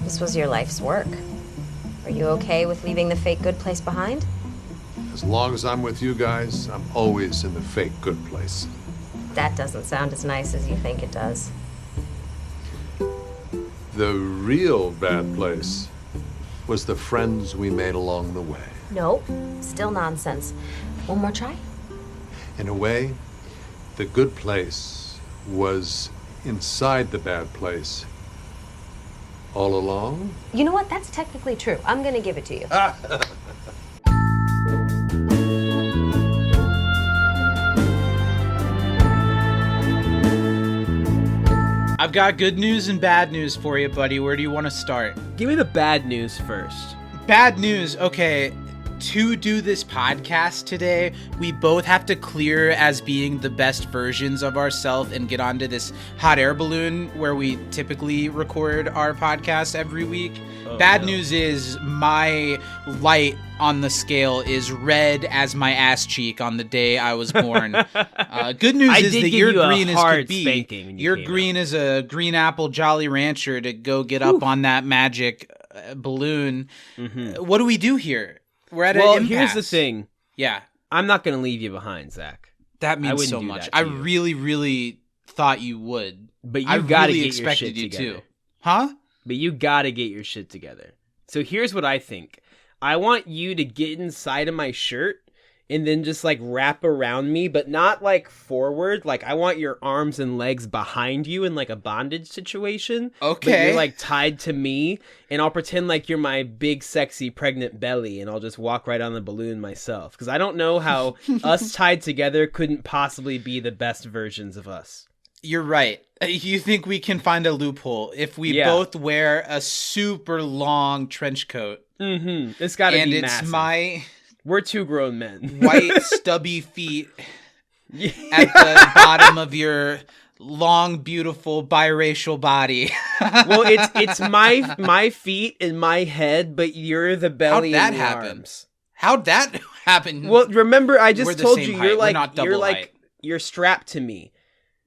This was your life's work. Are you okay with leaving the fake good place behind? As long as I'm with you guys, I'm always in the fake good place. That doesn't sound as nice as you think it does. The real bad place was the friends we made along the way. Nope, still nonsense. One more try? In a way, the good place was inside the bad place all along. You know what? That's technically true. I'm gonna give it to you. I've got good news and bad news for you, buddy. Where do you want to start? Give me the bad news first. Bad news. Okay. To do this podcast today, we both have to clear as being the best versions of ourselves and get onto this hot air balloon where we typically record our podcast every week. Bad news is my light on the scale is red as my ass cheek on the day I was born. Good news is that you're green as could be. You're green as a green apple Jolly Rancher to go get up on that magic balloon. Mm-hmm. What do we do here? We're at an impasse. Here's the thing. Yeah. I'm not going to leave you behind, Zach. That means so much. I really, really thought you would. But you got to really get your shit together. Too. Huh? But you got to get your shit together. So here's what I think. I want you to get inside of my shirt and then just like wrap around me, but not like forward. Like I want your arms and legs behind you in like a bondage situation. Okay. But you're like tied to me, and I'll pretend like you're my big, sexy, pregnant belly, and I'll just walk right on the balloon myself. Because I don't know how us tied together couldn't possibly be the best versions of us. You're right. You think we can find a loophole if we both wear a super long trench coat? Mm-hmm. It's got to be massive. And we're two grown men. White, stubby feet at the bottom of your long, beautiful, biracial body. Well, it's my feet and my head, but you're the belly and the arms. How'd that happen? Well, remember, I just told you, height. You're strapped to me.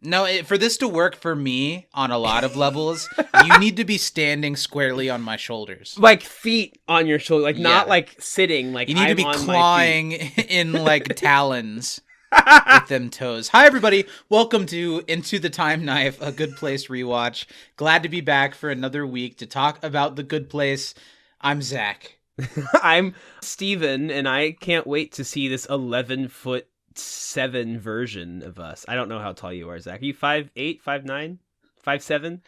No, for this to work for me on a lot of levels, you need to be standing squarely on my shoulders. Like feet on your shoulder, like not like sitting. Like you need to be clawing in like talons with them toes. Hi, everybody. Welcome to Into the Time Knife, a Good Place rewatch. Glad to be back for another week to talk about The Good Place. I'm Zach. I'm Steven, and I can't wait to see this 11-foot 7 version of us. I don't know how tall you are, Zach. Are you 5'8", 5'9", 5'7"?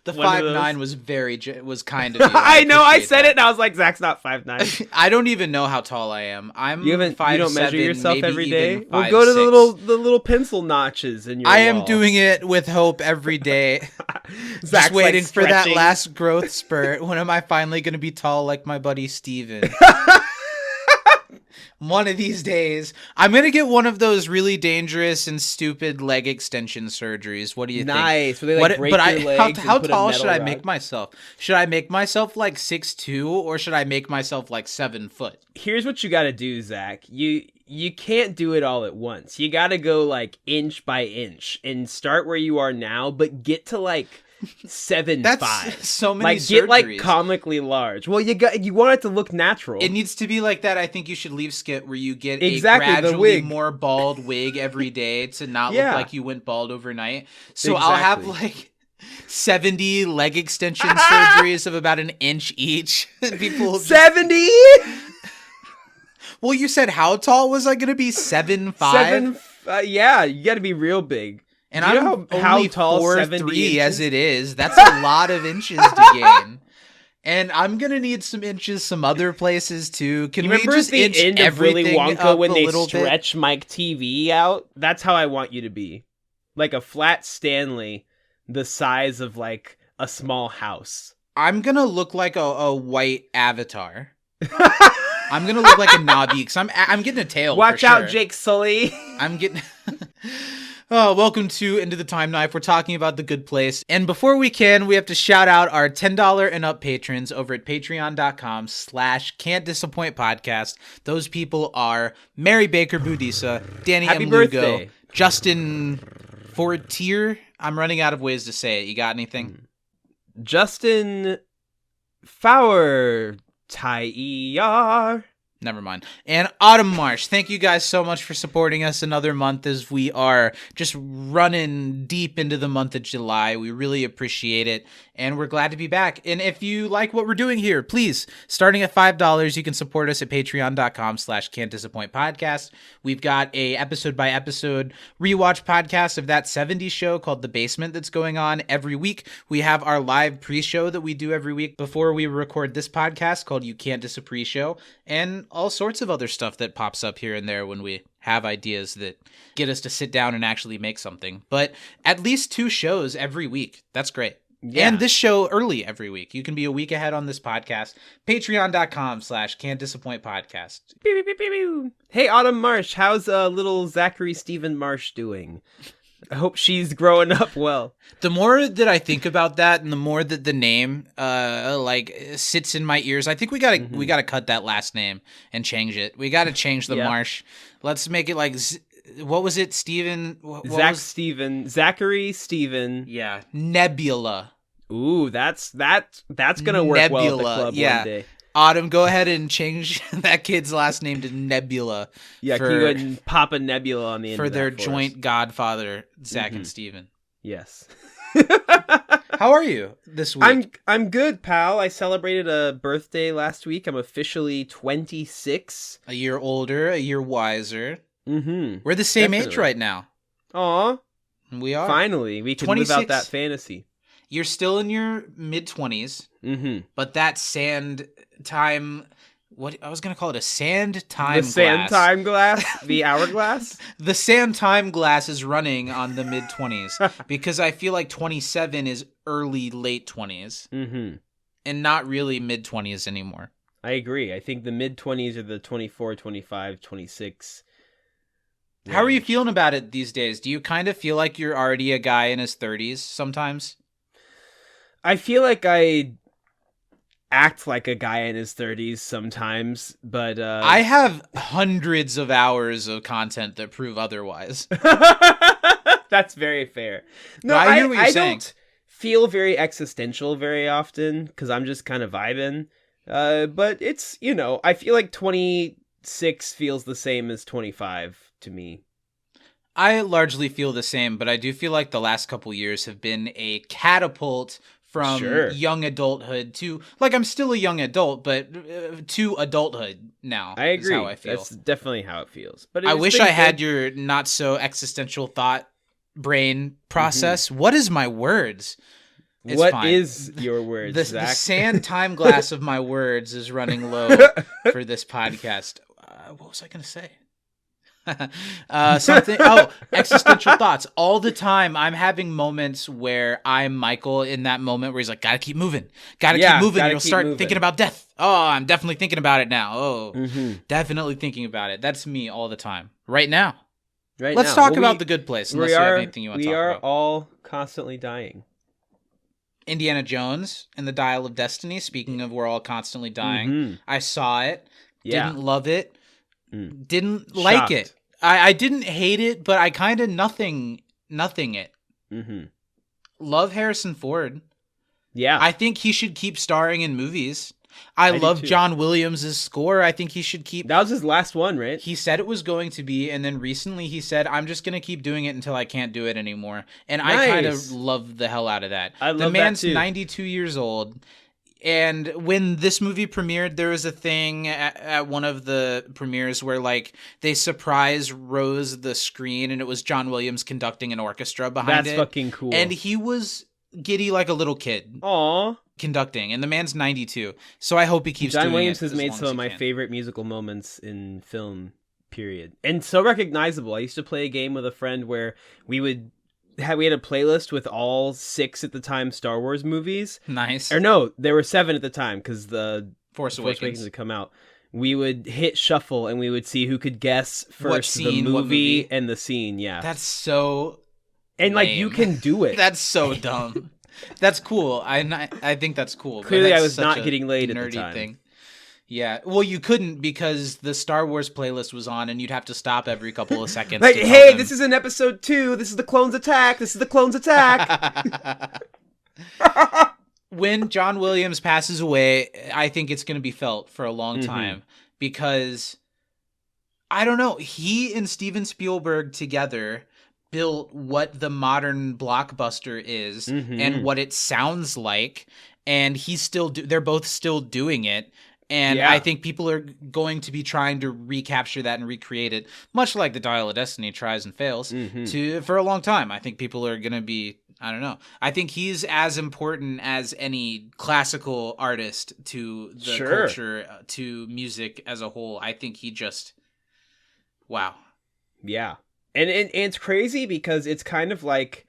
The 5'9" was kind of you. I know. I said it, and I was like, Zach's not 5'9". I don't even know how tall I am. You don't measure yourself every day. Well, 5'6". go to the little pencil notches in your wall. I am doing it with hope every day. Just waiting for that last growth spurt. When am I finally going to be tall like my buddy Steven? One of these days, I'm going to get one of those really dangerous and stupid leg extension surgeries. What do you think? Nice. Where they break your legs how tall should I make myself? Should I make myself like 6'2", or should I make myself like 7 foot? Here's what you got to do, Zach. You can't do it all at once. You got to go like inch by inch and start where you are now, but get to like 7'5". That's so many surgeries. Get like comically large. Well, you want it to look natural. It needs to be like that. I think you should leave skit where you get a gradually more bald wig every day to not look like you went bald overnight. So I'll have like 70 leg extension surgeries of about an inch each. People 70? Well, you said how tall was I going to be? 7'5"? Yeah, you got to be real big. And I'm only tall 4'3" as it is. That's a lot of inches to gain. And I'm going to need some inches some other places, too. Can we just the inch end of Willy Wonka when they stretch bit? Mike TV out? That's how I want you to be. Like a flat Stanley, the size of like a small house. I'm going to look like a white avatar. I'm going to look like a Navi because I'm getting a tail. Watch out, Jake Sully. I'm getting... Oh, welcome to Into the Time Knife. We're talking about The Good Place. And before we have to shout out our $10 and up patrons over at patreon.com/can'tdisappointpodcast. Those people are Mary Baker Budisa, Danny Happy M. Lugo, birthday. Justin Fortier. I'm running out of ways to say it. You got anything? Justin Fowler Tyar. Never mind. And Autumn Marsh, thank you guys so much for supporting us another month as we are just running deep into the month of July. We really appreciate it, and we're glad to be back. And if you like what we're doing here, please, starting at $5, you can support us at patreon.com/can'tdisappointpodcast. We've got a episode-by-episode rewatch podcast of that 70s show called The Basement that's going on every week. We have our live pre-show that we do every week before we record this podcast called You Can't Diss a Pre-Show, and all sorts of other stuff that pops up here and there when we have ideas that get us to sit down and actually make something. But at least 2 shows every week. That's great. Yeah. And this show early every week. You can be a week ahead on this podcast. Patreon.com/can'tdisappointpodcast. Hey, Autumn Marsh, how's little Zachary Stephen Marsh doing? I hope she's growing up well. The more that I think about that, and the more that the name sits in my ears, I think we gotta cut that last name and change it. We gotta change the Marsh. Let's make it like what was it, Steven? Zachary Stephen. Yeah, Nebula. Ooh, that's gonna work well at the club one day. Autumn, go ahead and change that kid's last name to Nebula. Yeah, can you go ahead and pop a Nebula on the end for their joint godfather, Zach and Steven. Yes. How are you this week? I'm good, pal. I celebrated a birthday last week. I'm officially 26. A year older, a year wiser. Mm-hmm. We're the same age right now. Aw. We are. Finally, we can 26. live out that fantasy. You're still in your mid-20s, but that sand time... What I was gonna call it a sand time glass. The sand time glass, the hourglass. The sand time glass is running on the mid 20s because I feel like 27 is early late 20s, and not really mid 20s anymore. I agree. I think the mid 20s are the 24, 25, 26. Range. How are you feeling about it these days? Do you kind of feel like you're already a guy in his 30s sometimes? I feel like I act like a guy in his 30s sometimes, but I have hundreds of hours of content that prove otherwise. That's very fair. No, I hear what you're saying. Don't feel very existential very often because I'm just kind of vibing. But it's, I feel like 26 feels the same as 25 to me. I largely feel the same, but I do feel like the last couple years have been a catapult from young adulthood to, like, I'm still a young adult, but to adulthood now. I agree. Is how I feel. That's definitely how it feels. But I wish I had your not so existential thought brain process. What is my words? What is your words, the Zach? The sand time glass of my words is running low for this podcast. What was I going to say? Existential thoughts all the time. I'm having moments where I'm Michael in that moment where he's like, gotta keep moving, and you'll start thinking about death. Oh, I'm definitely thinking about it now. Oh, definitely thinking about it. That's me all the time right now. Let's talk about The Good Place, unless you have anything you want to talk about. We are all constantly dying. Indiana Jones and the Dial of Destiny, speaking of we're all constantly dying, I saw it, didn't love it, didn't like it. I didn't hate it, but I kind of nothing it. Love Harrison Ford. Yeah. I think he should keep starring in movies. I love John Williams' score. I think he should keep... That was his last one, right? He said it was going to be, and then recently he said, I'm just going to keep doing it until I can't do it anymore. And I kind of love the hell out of that. I love the man's that too. 92 years old. And when this movie premiered, there was a thing at one of the premieres where, like, they surprise rose the screen, and it was John Williams conducting an orchestra behind it. That's fucking cool. And he was giddy like a little kid. Aww. Conducting, and the man's 92. So I hope he keeps doing it. John Williams has made some of my favorite musical moments in film, period. And so recognizable. I used to play a game with a friend where we had a playlist with all 6 at the time Star Wars movies. Nice. Or no, there were 7 at the time because the Force Awakens had come out. We would hit shuffle and we would see who could guess first the movie and the scene. Yeah, that's so. And lame. Like you can do it. That's so dumb. That's cool. I think that's cool. Clearly, I was not getting laid at the time. Thing. Yeah, well, you couldn't because the Star Wars playlist was on, and you'd have to stop every couple of seconds. Like, hey, this is in episode 2. This is the clones attack. This is the clones attack. when John Williams passes away, I think it's going to be felt for a long time because I don't know. He and Steven Spielberg together built what the modern blockbuster is and what it sounds like, and they're both still doing it. And I think people are going to be trying to recapture that and recreate it, much like the Dial of Destiny tries and fails for a long time. I think people are going to be, I don't know. I think he's as important as any classical artist to the culture, to music as a whole. I think he just, wow. Yeah. And it's crazy because it's kind of like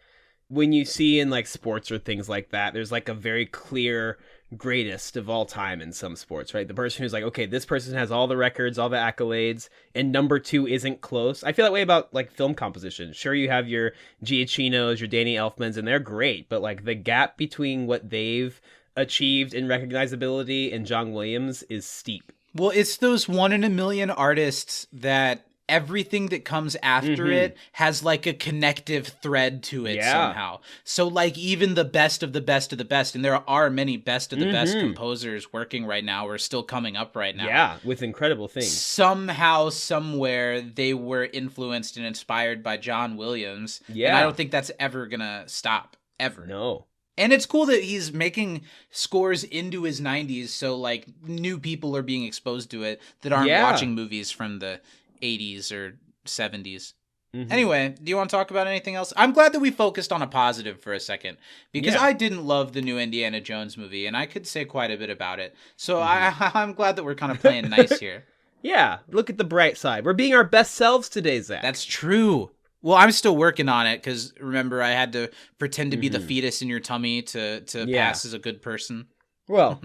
when you see in like sports or things like that, there's like a very clear greatest of all time in some sports, right? The person who's like, okay, this person has all the records, all the accolades, and number 2 isn't close. I feel that way about like film composition. Sure, you have your Giacchinos, your Danny Elfmans, and they're great, but like the gap between what they've achieved in recognizability and John Williams is steep. Well, it's those 1 in a million artists that everything that comes after it has like a connective thread to it somehow. So like even the best of the best of the best, and there are many best of the best composers working right now or still coming up right now. Yeah, with incredible things. Somehow, somewhere, they were influenced and inspired by John Williams. Yeah. And I don't think that's ever gonna stop, ever. No. And it's cool that he's making scores into his 90s, so like new people are being exposed to it that aren't watching movies from the 80s or 70s. Anyway, do you want to talk about anything else? I'm glad that we focused on a positive for a second, because I didn't love the new Indiana Jones movie, and I could say quite a bit about it. So I'm glad that we're kind of playing nice here. Yeah, look at the bright side. We're being our best selves today, Zach. That's true. Well, I'm still working on it, because remember, I had to pretend to be the fetus in your tummy to pass as a good person. Well,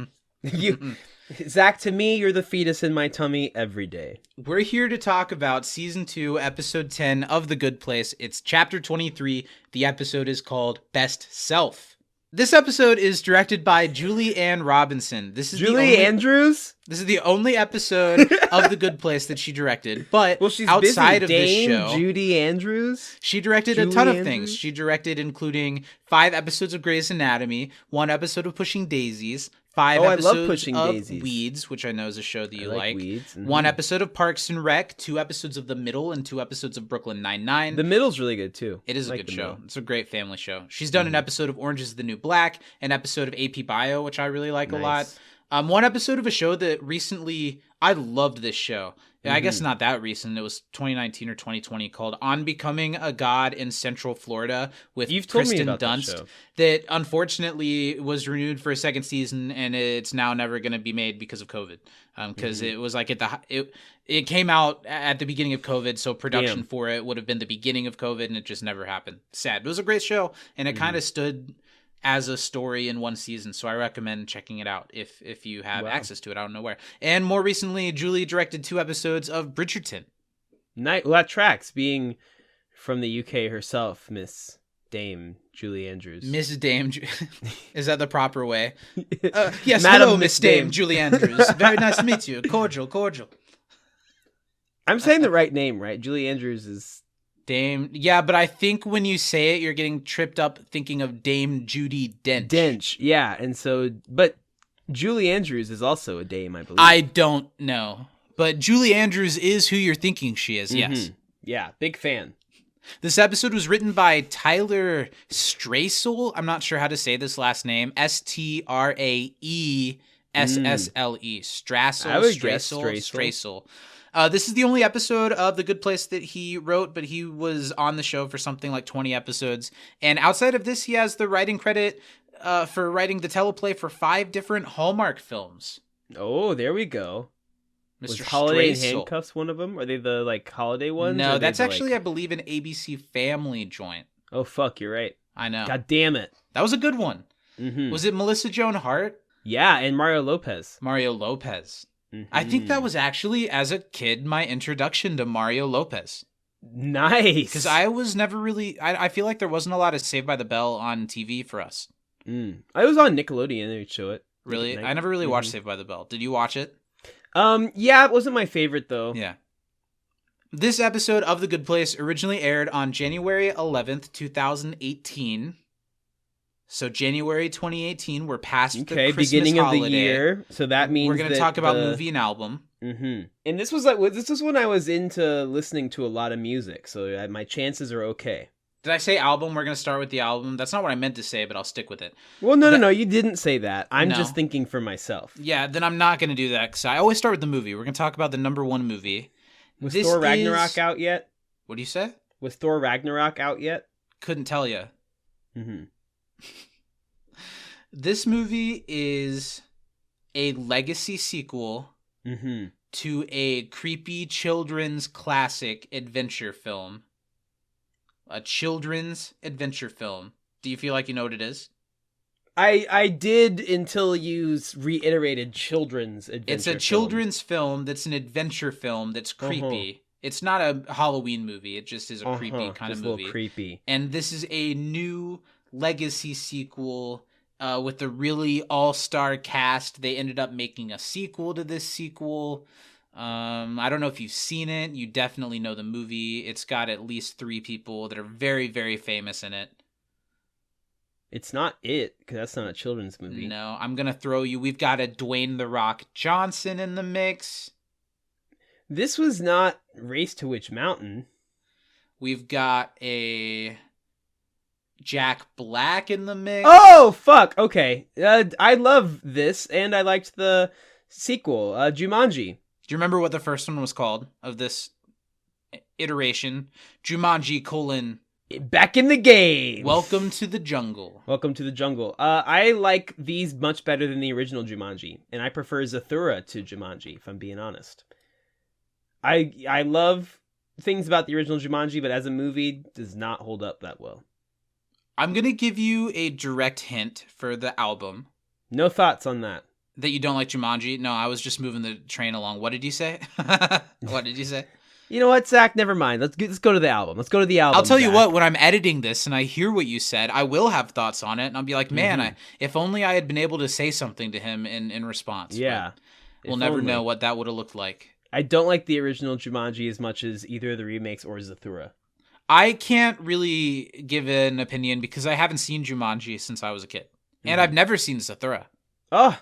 Zach, to me, you're the fetus in my tummy every day. We're here to talk about Season 2, Episode 10 of The Good Place. It's Chapter 23. The episode is called Best Self. This episode is directed by Julie Ann Robinson. Andrews? This is the only episode of The Good Place that she directed. But she's outside busy. of this show, Judy Andrews? She directed a ton of things. She directed including 5 episodes of Grey's Anatomy, 1 episode of Pushing Daisies, 5 episodes of Weeds, which I know is a show that you like. Weeds. 1 episode of Parks and Rec, 2 episodes of The Middle, and 2 episodes of Brooklyn Nine-Nine. The Middle's really good, too. It is a good show. It's a great family show. She's done an episode of Orange is the New Black, an episode of AP Bio, which I really like a lot. 1 episode of a show that recently, I loved this show. I guess not that recent. It was 2019 or 2020, called On Becoming a God in Central Florida with Kristen Dunst. That unfortunately was renewed for a 2nd season, and it's now never going to be made because of COVID. Because it was like it came out at the beginning of COVID, so production for it would have been the beginning of COVID, and it just never happened. Sad. It was a great show, and it kind of stood as a story in 1 season, so I recommend checking it out if you have access to it. I don't know where. And more recently, Julie directed 2 episodes of Bridgerton. Well, that tracks, being from the UK herself, Miss Dame Julie Andrews. Miss Dame, is that the proper way? Yes, Madam hello, Miss Dame Julie Andrews. Very nice to meet you. Cordial. I'm saying the right name, right? Julie Andrews is Dame, yeah, but I think when you say it, you're getting tripped up thinking of Dame Judi Dench. Yeah, and so, but Julie Andrews is also a dame, I believe. I don't know, but Julie Andrews is who you're thinking she is, yes. Yeah, big fan. This episode was written by Tyler Strassel. I'm not sure how to say this last name. Straessle. Strassel. This is the only episode of The Good Place that he wrote, but he was on the show for something like 20 episodes. And outside of this, he has the writing credit for writing the teleplay for 5 different Hallmark films. Oh, there we go. Mr. Was Holiday in Strassel. Handcuffs one of them? Are they the like holiday ones? No, that's actually, I believe, an ABC Family joint. Oh, fuck, you're right. I know. God damn it. That was a good one. Was it Melissa Joan Hart? Yeah, and Mario Lopez. I think that was actually, as a kid, my introduction to Mario Lopez. Nice. Because I was never really... I feel like there wasn't a lot of Saved by the Bell on TV for us. I was on Nickelodeon. They would show it. Really? I never really watched Saved by the Bell. Did you watch it? Yeah, it wasn't my favorite, though. Yeah. This episode of The Good Place originally aired on January 11th, 2018. So January 2018, we're past the Okay, Christmas beginning holiday. of the year. So that means we're going to talk about movie and album. Mm-hmm. And this was when I was into listening to a lot of music, so my chances are okay. Did I say album? We're going to start with the album. That's not what I meant to say, but I'll stick with it. Well, no, you didn't say that. I'm No. just thinking for myself. Yeah, then I'm not going to do that because I always start with the movie. We're going to talk about the number one movie. Was Thor Ragnarok out yet? What do you say? Was Thor Ragnarok out yet? Couldn't tell you. Mm-hmm. This movie is a legacy sequel Mm-hmm. to a creepy children's classic adventure film. A children's adventure film. Do you feel like you know what it is? I did until you reiterated children's adventure. It's a children's film that's an adventure film that's creepy. It's not a Halloween movie. It just is a creepy kind of movie. A little creepy. And this is a new legacy sequel with a really all-star cast. They ended up making a sequel to this sequel. I don't know if you've seen it. You definitely know the movie. It's got at least 3 people that are very, very famous in it. It's not it, because that's not a children's movie. No, I'm going to throw you. We've got a Dwayne "The Rock" Johnson in the mix. This was not Race to Witch Mountain. We've got a Jack Black in the mix. Oh, fuck. Okay. I love this, and I liked the sequel, Jumanji. Do you remember what the first one was called of this iteration? Jumanji : Back in the game. Welcome to the Jungle. Welcome to the Jungle. I like these much better than the original Jumanji, and I prefer Zathura to Jumanji, if I'm being honest. I love things about the original Jumanji, but as a movie, does not hold up that well. I'm going to give you a direct hint for the album. No thoughts on that. That you don't like Jumanji? No, I was just moving the train along. What did you say? What did you say? You know what, Zach? Never mind. Let's go to the album. Let's go to the album. I'll tell you Zach. what, when I'm editing this and I hear what you said, I will have thoughts on it. And I'll be like, man, if only I had been able to say something to him in response. Yeah. But we'll never know what that would have looked like. I don't like the original Jumanji as much as either of the remakes or Zathura. I can't really give an opinion because I haven't seen Jumanji since I was a kid. And I've never seen Zathura. Oh,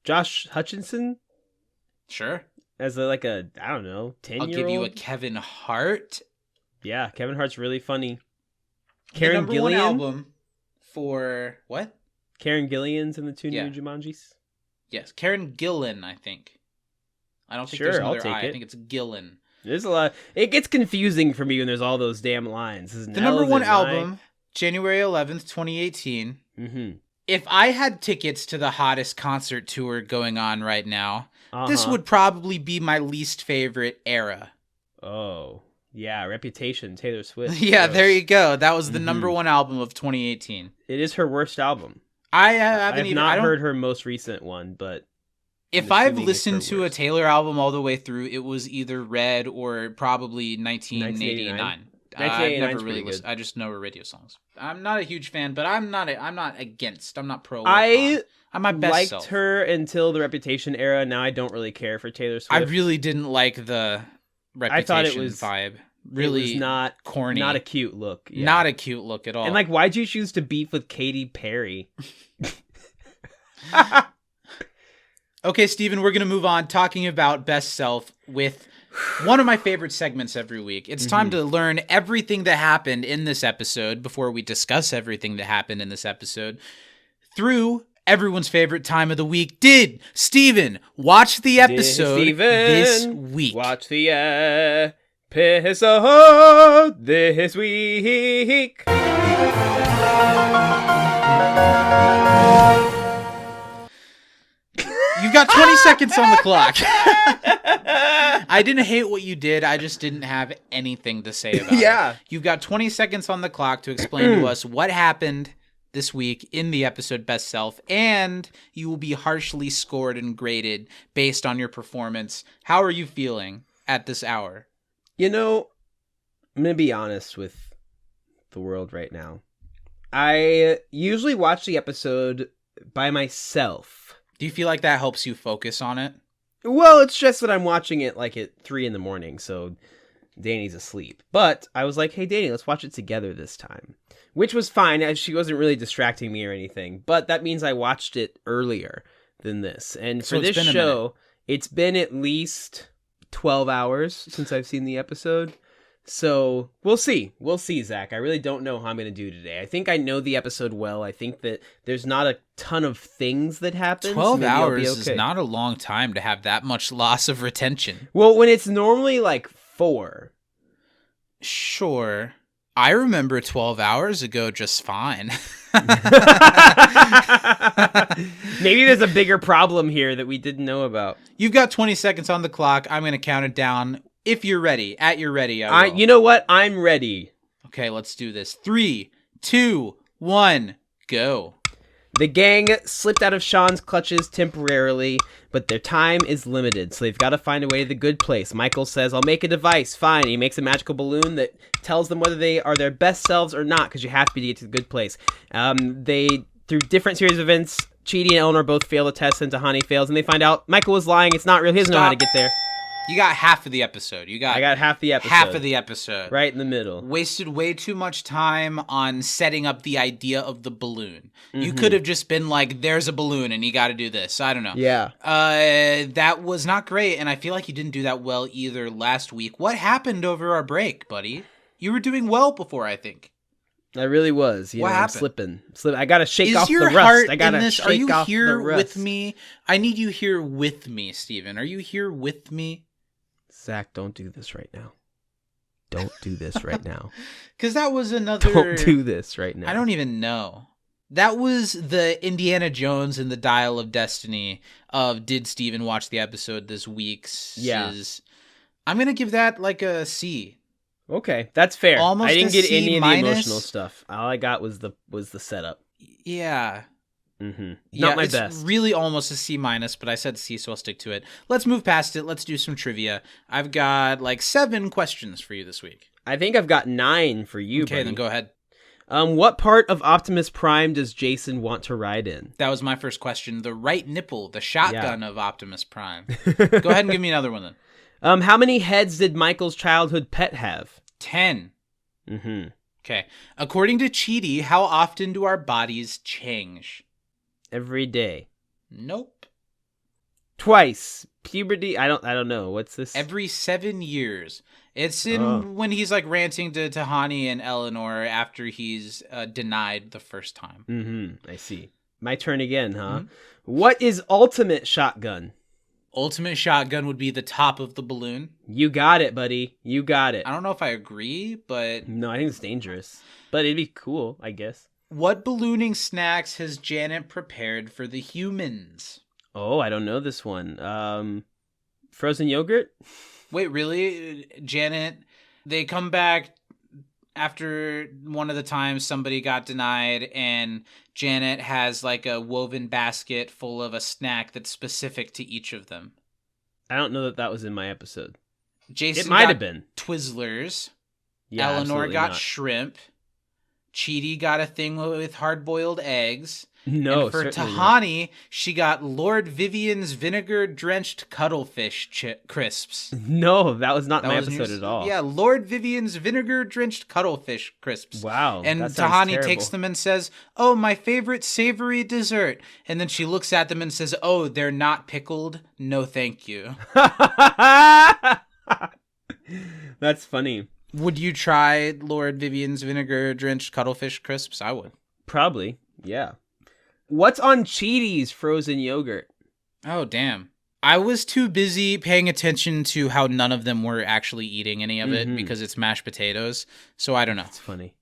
Josh Hutcherson? Sure. As I don't know, 10-year-old? I'll give you a Kevin Hart. Yeah, Kevin Hart's really funny. The Karen number Gillian? one album for what? Karen Gillian's in the 2 Yeah. new Jumanjis? Yes, Karen Gillan, I think. I don't think Sure, there's I'll another take I. it. I think it's Gillan. There's a lot. It gets confusing for me when there's all those damn lines. The number one album, January 11th, 2018. Mm-hmm. If I had tickets to the hottest concert tour going on right now, this would probably be my least favorite era. Oh, yeah, Reputation, Taylor Swift. Yeah, Gross. there you go. That was the number one album of 2018. It is her worst album. I haven't I've not heard her most recent one, but if I've listened to a Taylor album all the way through, it was either Red or probably 1989. I've never really listened. I just know her radio songs. I'm not a huge fan, but I'm not against. I'm not pro. I'm my best liked self. her until the Reputation era. Now I don't really care for Taylor Swift. I really didn't like the Reputation I thought it was vibe. Really, it was not corny. Not a cute look. Yeah. Not a cute look at all. And why'd you choose to beef with Katy Perry? Okay, Steven, we're going to move on talking about Best Self with one of my favorite segments every week. It's time to learn everything that happened in this episode before we discuss everything that happened in this episode through everyone's favorite time of the week. Did Steven watch the episode this week? Watch the episode this week. You've got 20 seconds on the clock. I didn't hate what you did. I just didn't have anything to say about it. You've got 20 seconds on the clock to explain to us what happened this week in the episode Best Self, and you will be harshly scored and graded based on your performance. How are you feeling at this hour? You know, I'm going to be honest with the world right now. I usually watch the episode by myself. Do you feel like that helps you focus on it? Well, it's just that I'm watching it at 3 a.m, so Danny's asleep. But I was like, hey, Danny, let's watch it together this time. Which was fine, as she wasn't really distracting me or anything. But that means I watched it earlier than this. And for this show, it's been at least 12 hours since I've seen the episode. So we'll see. We'll see, Zach. I really don't know how I'm going to do today. I think I know the episode well. I think that there's not a ton of things that happen. 12 hours is not a long time to have that much loss of retention. Well, when it's normally like 4. Sure. I remember 12 hours ago just fine. Maybe there's a bigger problem here that we didn't know about. You've got 20 seconds on the clock. I'm going to count it down. If you're ready, you know what? I'm ready. Okay, let's do this. 3, 2, 1, go. The gang slipped out of Sean's clutches temporarily, but their time is limited, so they've got to find a way to the good place. Michael says, I'll make a device. Fine. He makes a magical balloon that tells them whether they are their best selves or not, because you have to get to the good place. Through different series of events, Chidi and Eleanor both fail the test, and Tahani fails, and they find out Michael was lying. It's not real. He doesn't know how to get there. You got half of the episode. I got half the episode. Half of the episode. Right in the middle. Wasted way too much time on setting up the idea of the balloon. Mm-hmm. You could have just been like, there's a balloon and you got to do this. I don't know. Yeah. That was not great, and I feel like you didn't do that well either last week. What happened over our break, buddy? You were doing well before, I think. I really was. What happened? I'm slipping. I got to shake off the rust. I got to shake Are you off here the rust. with me? I need you here with me, Steven. Are you here with me? Zach, don't do this right now. Don't do this right now. Because that was another... Don't do this right now. I don't even know. That was the Indiana Jones and the Dial of Destiny of did Steven watch the episode this week? Yeah. I'm going to give that like a C. Okay, that's fair. Almost I didn't get C any of minus. the emotional stuff. All I got was the setup. Yeah. Mm-hmm. Yeah, Not my it's best. Really almost a C minus, but I said C, so I'll stick to it. Let's move past it. Let's do some trivia. I've got like 7 questions for you this week. I think I've got 9 for you. Okay, buddy. then go ahead. What part of Optimus Prime does Jason want to ride in? That was my first question. The right nipple, the shotgun of Optimus Prime. Go ahead and give me another one then. How many heads did Michael's childhood pet have? 10. Mm-hmm. Okay. According to Chidi, how often do our bodies change? Every day. Nope. Twice. Puberty. I don't know. What's this? Every 7 years. It's in when he's like ranting to Tahani and Eleanor after he's denied the first time. Mm-hmm. I see. My turn again, huh? Mm-hmm. What is ultimate shotgun? Ultimate shotgun would be the top of the balloon. You got it, buddy. You got it. I don't know if I agree, but... No, I think it's dangerous. But it'd be cool, I guess. What ballooning snacks has Janet prepared for the humans? Oh, I don't know this one. Frozen yogurt? Wait, really? Janet, they come back after one of the times somebody got denied, and Janet has like a woven basket full of a snack that's specific to each of them. I don't know that was in my episode. Jason it might got have been. Twizzlers. Yeah, Eleanor got not. shrimp. Chidi got a thing with hard-boiled eggs. No, and for certainly Tahani, not. she got Lord Vivian's vinegar-drenched cuttlefish crisps. No, that was not my was episode at all. Yeah, Lord Vivian's vinegar-drenched cuttlefish crisps. Wow, And that sounds Tahani terrible. takes them and says, "Oh, my favorite savory dessert." And then she looks at them and says, "Oh, they're not pickled? No, thank you." That's funny. Would you try Lord Vivian's vinegar-drenched cuttlefish crisps? I would. Probably, yeah. What's on Chidi's frozen yogurt? Oh, damn. I was too busy paying attention to how none of them were actually eating any of it because it's mashed potatoes. So I don't know. It's funny.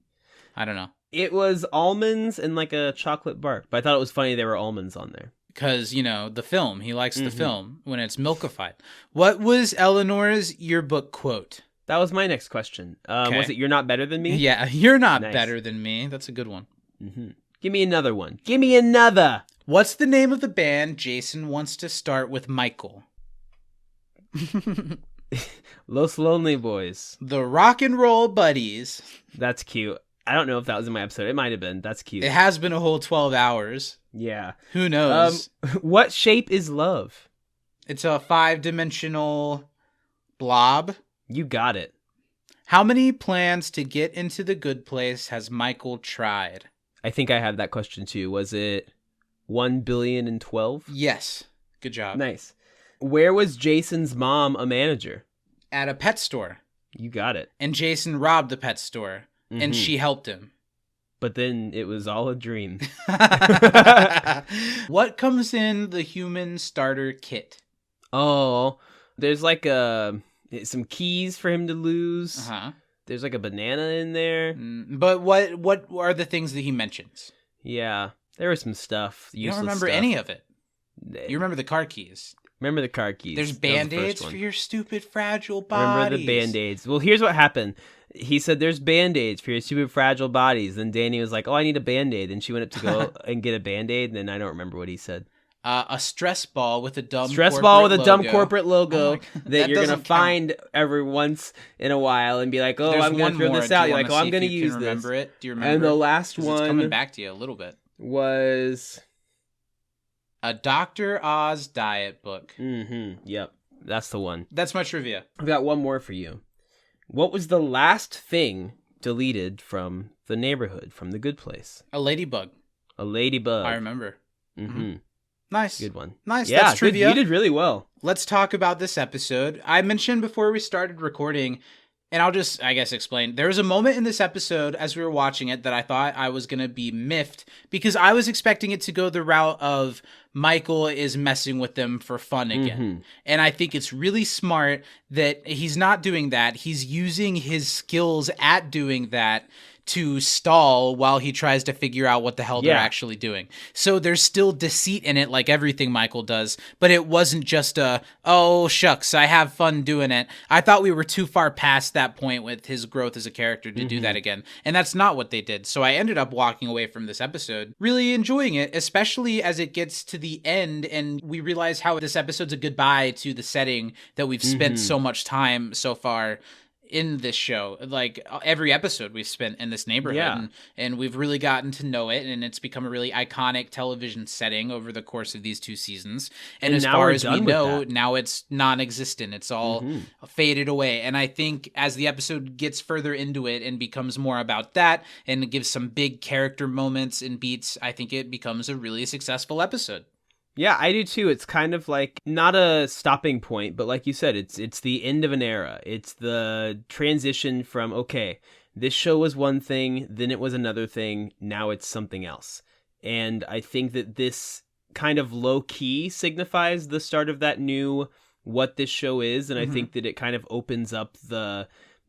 I don't know. It was almonds and like a chocolate bark, but I thought it was funny there were almonds on there. Because, you know, the film. He likes the film when it's milkified. What was Eleanor's yearbook quote? That was my next question. Was it "You're not better than me"? Yeah, you're not Nice. better than me. That's a good one. Mm-hmm. Give me another one. Give me another. What's the name of the band Jason wants to start with Michael? Los Lonely Boys. The Rock and Roll Buddies. That's cute. I don't know if that was in my episode. It might have been. That's cute. It has been a whole 12 hours. Yeah. Who knows? What shape is love? It's a 5-dimensional blob. You got it. How many plans to get into the good place has Michael tried? I think I have that question too. Was it 1,012,000,012? Yes. Good job. Nice. Where was Jason's mom a manager? At a pet store. You got it. And Jason robbed the pet store. And she helped him. But then it was all a dream. What comes in the human starter kit? Oh, there's like some keys for him to lose. Uh-huh. There's like a banana in there. But what are the things that he mentions? Yeah, there was some stuff. You don't remember any of it. You remember the car keys. Remember the car keys. There's That was the first Band-Aids one. for your stupid fragile bodies. Remember the Band-Aids. Well, here's what happened. He said, there's Band-Aids for your stupid fragile bodies. Then Danny was like, oh, I need a Band-Aid. And she went up to go and get a Band-Aid. And then I don't remember what he said. A stress ball with a dumb corporate logo that you're going to find every once in a while and be like, oh, There's I'm going to throw this out. You're like, oh, I'm going to use this. Remember it? Do you remember? And the last one it's coming back to you a little bit. Was a Dr. Oz diet book. Yep. That's the one. That's my trivia. I've got one more for you. What was the last thing deleted from the neighborhood, from the good place? A ladybug. A ladybug. I remember. Mm-hmm. Nice. Good one. Nice. Yeah, that's trivia. You did really well. Let's talk about this episode. I mentioned before we started recording, and I'll just, I guess, explain. There was a moment in this episode as we were watching it that I thought I was going to be miffed because I was expecting it to go the route of Michael is messing with them for fun again. And I think it's really smart that he's not doing that. He's using his skills at doing that to stall while he tries to figure out what the hell they're actually doing. So there's still deceit in it like everything Michael does, but it wasn't just oh shucks, I have fun doing it. I thought we were too far past that point with his growth as a character to do that again. And that's not what they did. So I ended up walking away from this episode really enjoying it, especially as it gets to the end and we realize how this episode's a goodbye to the setting that we've spent so much time so far in this show. Like every episode we've spent in this neighborhood and we've really gotten to know it, and it's become a really iconic television setting over the course of these 2 seasons. And as far as we know, now it's non-existent. It's all faded away. And I think as the episode gets further into it and becomes more about that and it gives some big character moments and beats, I think it becomes a really successful episode. Yeah, I do too. It's kind of like not a stopping point, but like you said, it's the end of an era. It's the transition from, okay, this show was one thing, then it was another thing, now it's something else. And I think that this kind of low key signifies the start of that new what this show is, and I think that it kind of opens up the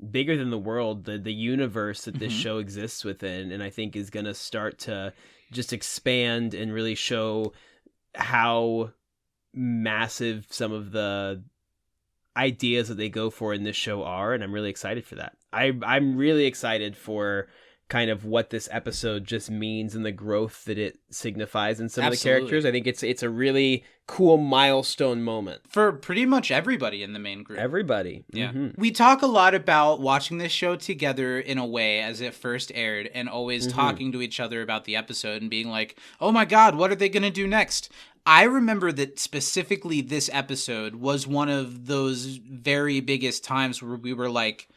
bigger than the world, the universe that this show exists within, and I think is going to start to just expand and really show how massive some of the ideas that they go for in this show are, and I'm really excited for that. I'm really excited for kind of what this episode just means and the growth that it signifies in some of the characters. I think it's a really cool milestone moment for pretty much everybody in the main group. Everybody. Yeah. We talk a lot about watching this show together in a way as it first aired and always talking to each other about the episode and being like, oh my God, what are they going to do next? I remember that specifically this episode was one of those very biggest times where we were like,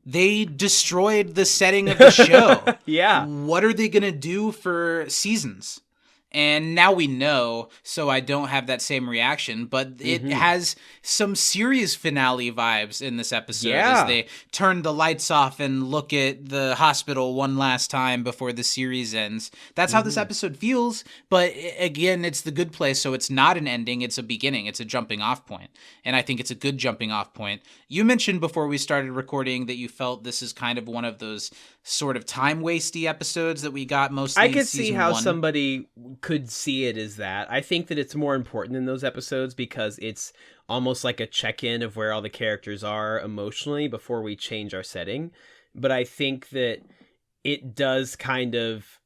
they destroyed the setting of the show. Yeah. What are they going to do for seasons? And now we know, so I don't have that same reaction, but it has some serious finale vibes in this episode as they turn the lights off and look at the hospital one last time before the series ends. That's how this episode feels, but again, it's the good place, so it's not an ending, it's a beginning, it's a jumping off point, and I think it's a good jumping off point. You mentioned before we started recording that you felt this is kind of one of those sort of time-wasty episodes that we got mostly I could season see how 1. somebody could see it as that. I think that it's more important in those episodes because it's almost like a check-in of where all the characters are emotionally before we change our setting. But I think that it does kind of...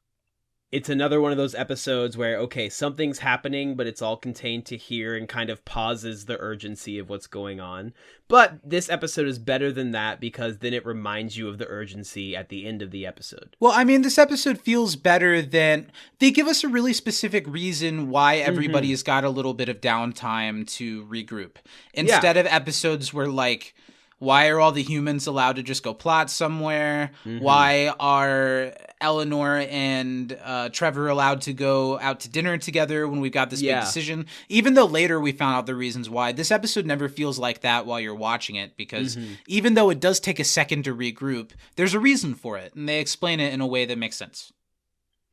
It's another one of those episodes where, okay, something's happening, but it's all contained to here and kind of pauses the urgency of what's going on. But this episode is better than that because then it reminds you of the urgency at the end of the episode. Well, I mean, this episode feels better than... They give us a really specific reason why everybody's got a little bit of downtime to regroup. Instead of episodes where, like... Why are all the humans allowed to just go plot somewhere? Mm-hmm. Why are Eleanor and Trevor allowed to go out to dinner together when we've got this big decision? Even though later we found out the reasons why, this episode never feels like that while you're watching it, because even though it does take a second to regroup, there's a reason for it, and they explain it in a way that makes sense.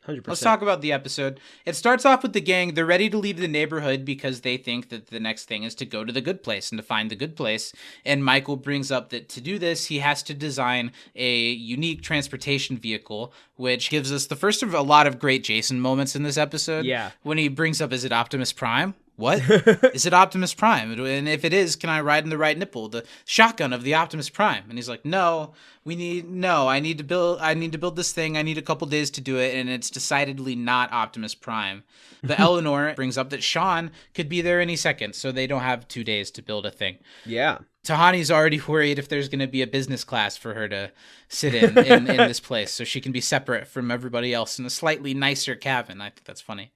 100%. Let's talk about the episode. It starts off with the gang. They're ready to leave the neighborhood because they think that the next thing is to go to the good place and to find the good place. And Michael brings up that to do this, he has to design a unique transportation vehicle, which gives us the first of a lot of great Jason moments in this episode. Yeah. When he brings up, is it Optimus Prime? What? Is it Optimus Prime? And if it is, can I ride in the right nipple? The shotgun of the Optimus Prime. And he's like, I need to build this thing. I need a couple days to do it. And it's decidedly not Optimus Prime. The Eleanor brings up that Sean could be there any second, so they don't have 2 days to build a thing. Yeah. Tahani's already worried if there's going to be a business class for her to sit in this place, so she can be separate from everybody else in a slightly nicer cabin. I think that's funny.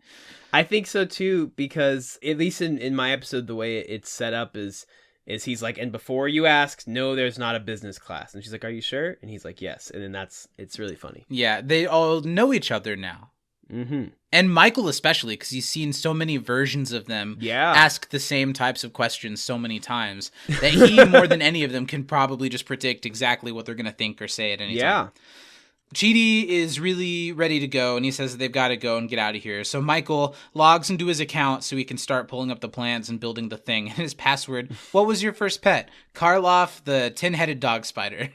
I think so too, because at least in my episode, the way it's set up is he's like, and before you ask, no, there's not a business class. And she's like, are you sure? And he's like, yes. And then it's really funny. Yeah, they all know each other now. Mm-hmm. And Michael especially, because he's seen so many versions of them ask the same types of questions so many times that he, more than any of them, can probably just predict exactly what they're going to think or say at any time. Chidi is really ready to go, and he says that they've got to go and get out of here. So Michael logs into his account so he can start pulling up the plans and building the thing. And his password, what was your first pet? Karloff, the 10-headed dog spider.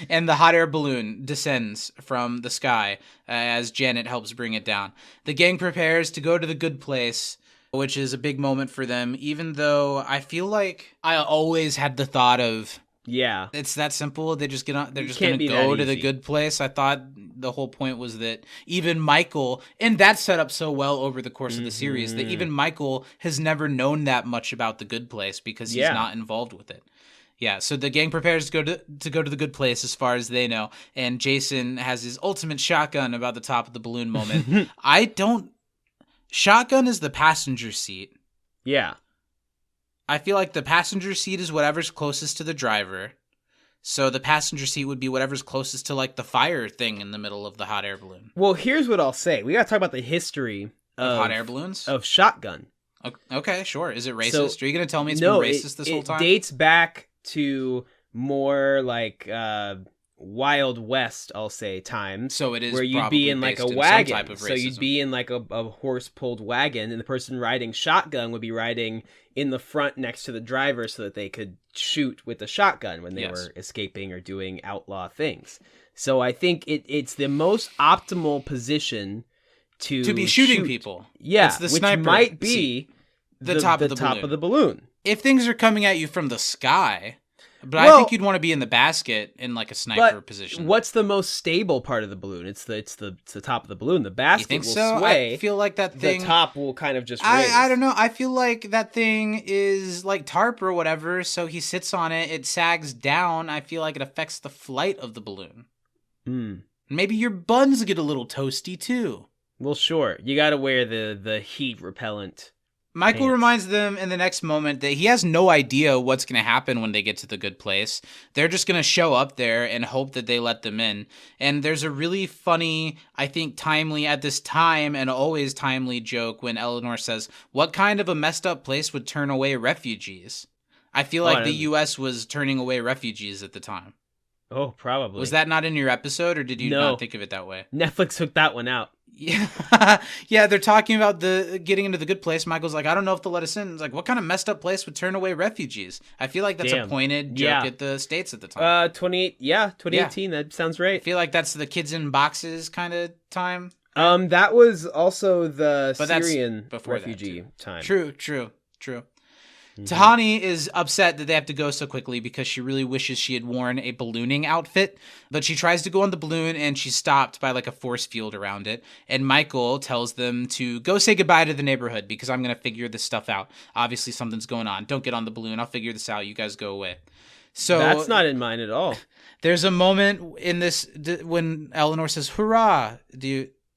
And the hot air balloon descends from the sky as Janet helps bring it down. The gang prepares to go to the good place, which is a big moment for them, even though I feel like I always had the thought of, it's that simple. They just get on. They're just going to go to the good place. I thought the whole point was that even Michael, and that's set up so well over the course of the series, that even Michael has never known that much about the good place because he's not involved with it. Yeah, so the gang prepares to go to the good place as far as they know, and Jason has his ultimate shotgun about the top of the balloon moment. Shotgun is the passenger seat. Yeah. I feel like the passenger seat is whatever's closest to the driver. So the passenger seat would be whatever's closest to like the fire thing in the middle of the hot air balloon. Well, here's what I'll say. We got to talk about the history of hot air balloons? Of shotgun. Okay, sure. Is it racist? Are you going to tell me it's been racist this whole time? It dates back to more like Wild West, I'll say, times. So it is where you'd be in like a wagon. Type of racism. So you'd be in like a horse-pulled wagon, and the person riding shotgun would be riding in the front next to the driver so that they could shoot with the shotgun when they were escaping or doing outlaw things. So I think it's the most optimal position to be shooting people. Yeah, it's the sniper which might be the top of the balloon. If things are coming at you from the sky, but I think you'd want to be in the basket in like a sniper position. What's the most stable part of the balloon? It's the top of the balloon. The basket will so? sway. I feel like that thing. The top will kind of just raise. I don't know. I feel like that thing is like tarp or whatever. So he sits on it. It sags down. I feel like it affects the flight of the balloon. Maybe your buns get a little toasty too. Well, sure. You got to wear the heat repellent. Michael reminds them in the next moment that he has no idea what's going to happen when they get to the good place. They're just going to show up there and hope that they let them in. And there's a really funny, I think timely at this time and always timely joke when Eleanor says, what kind of a messed up place would turn away refugees? I feel like the U.S. was turning away refugees at the time. Oh, probably. Was that not in your episode, or did you not think of it that way? Netflix took that one out. Yeah, yeah. They're talking about the getting into the good place. Michael's like, I don't know if they'll let us in. It's like, what kind of messed up place would turn away refugees? I feel like that's a pointed joke at the States at the time. 2018. That sounds right. I feel like that's the kids in boxes kind of time. That was also the Syrian refugee time. True. Tahani is upset that they have to go so quickly because she really wishes she had worn a ballooning outfit, but she tries to go on the balloon and she's stopped by like a force field around it. And Michael tells them to go say goodbye to the neighborhood because I'm going to figure this stuff out. Obviously something's going on. Don't get on the balloon. I'll figure this out. You guys go away. So that's not in mine at all. There's a moment in this when Eleanor says, hurrah.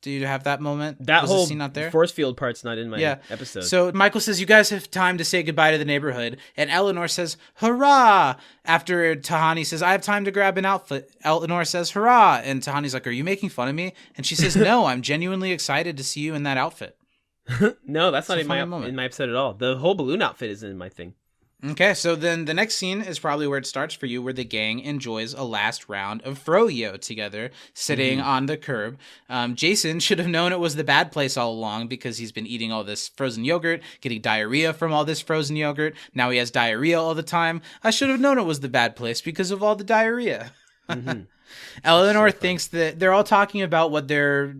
Do you have that moment? That Was whole the scene not there? force field part's not in my episode. So Michael says, you guys have time to say goodbye to the neighborhood. And Eleanor says, hurrah! After Tahani says, I have time to grab an outfit. Eleanor says, hurrah! And Tahani's like, are you making fun of me? And she says, no, I'm genuinely excited to see you in that outfit. No, that's not in my moment. episode at all. The whole balloon outfit isn't in my thing. Okay, so then the next scene is probably where it starts for you, where the gang enjoys a last round of froyo together, sitting on the curb. Jason should have known it was the bad place all along because he's been eating all this frozen yogurt, getting diarrhea from all this frozen yogurt. Now he has diarrhea all the time. I should have known it was the bad place because of all the diarrhea. Eleanor thinks that they're all talking about what their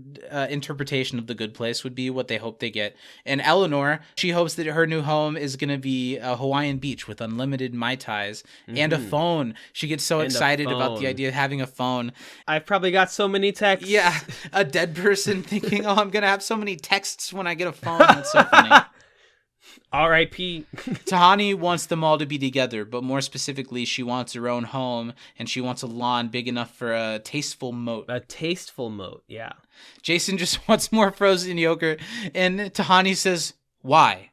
interpretation of the good place would be, what they hope they get. And Eleanor, she hopes that her new home is going to be a Hawaiian beach with unlimited Mai Tais and a phone. She gets so excited about the idea of having a phone. I've probably got so many texts. Yeah, a dead person thinking, oh, I'm going to have so many texts when I get a phone. That's so funny. R.I.P. Tahani wants them all to be together, but more specifically, she wants her own home, and she wants a lawn big enough for a tasteful moat. A tasteful moat, yeah. Jason just wants more frozen yogurt, and Tahani says, why?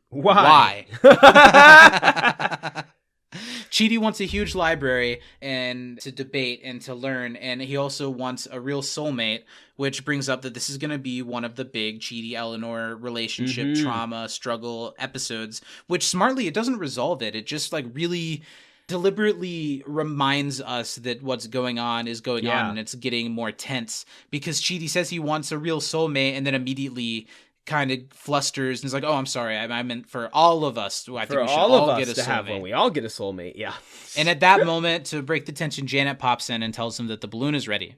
Why? Chidi wants a huge library and to debate and to learn, and he also wants a real soulmate, which brings up that this is going to be one of the big Chidi-Eleanor relationship trauma struggle episodes, which smartly, it doesn't resolve it. It just like really deliberately reminds us that what's going on is going on, and it's getting more tense because Chidi says he wants a real soulmate and then immediately kind of flusters and is like, oh, I'm sorry, I meant for all of us. I think we should all get a soulmate. Have one. We all get a soulmate, yeah. And at that moment, to break the tension, Janet pops in and tells him that the balloon is ready.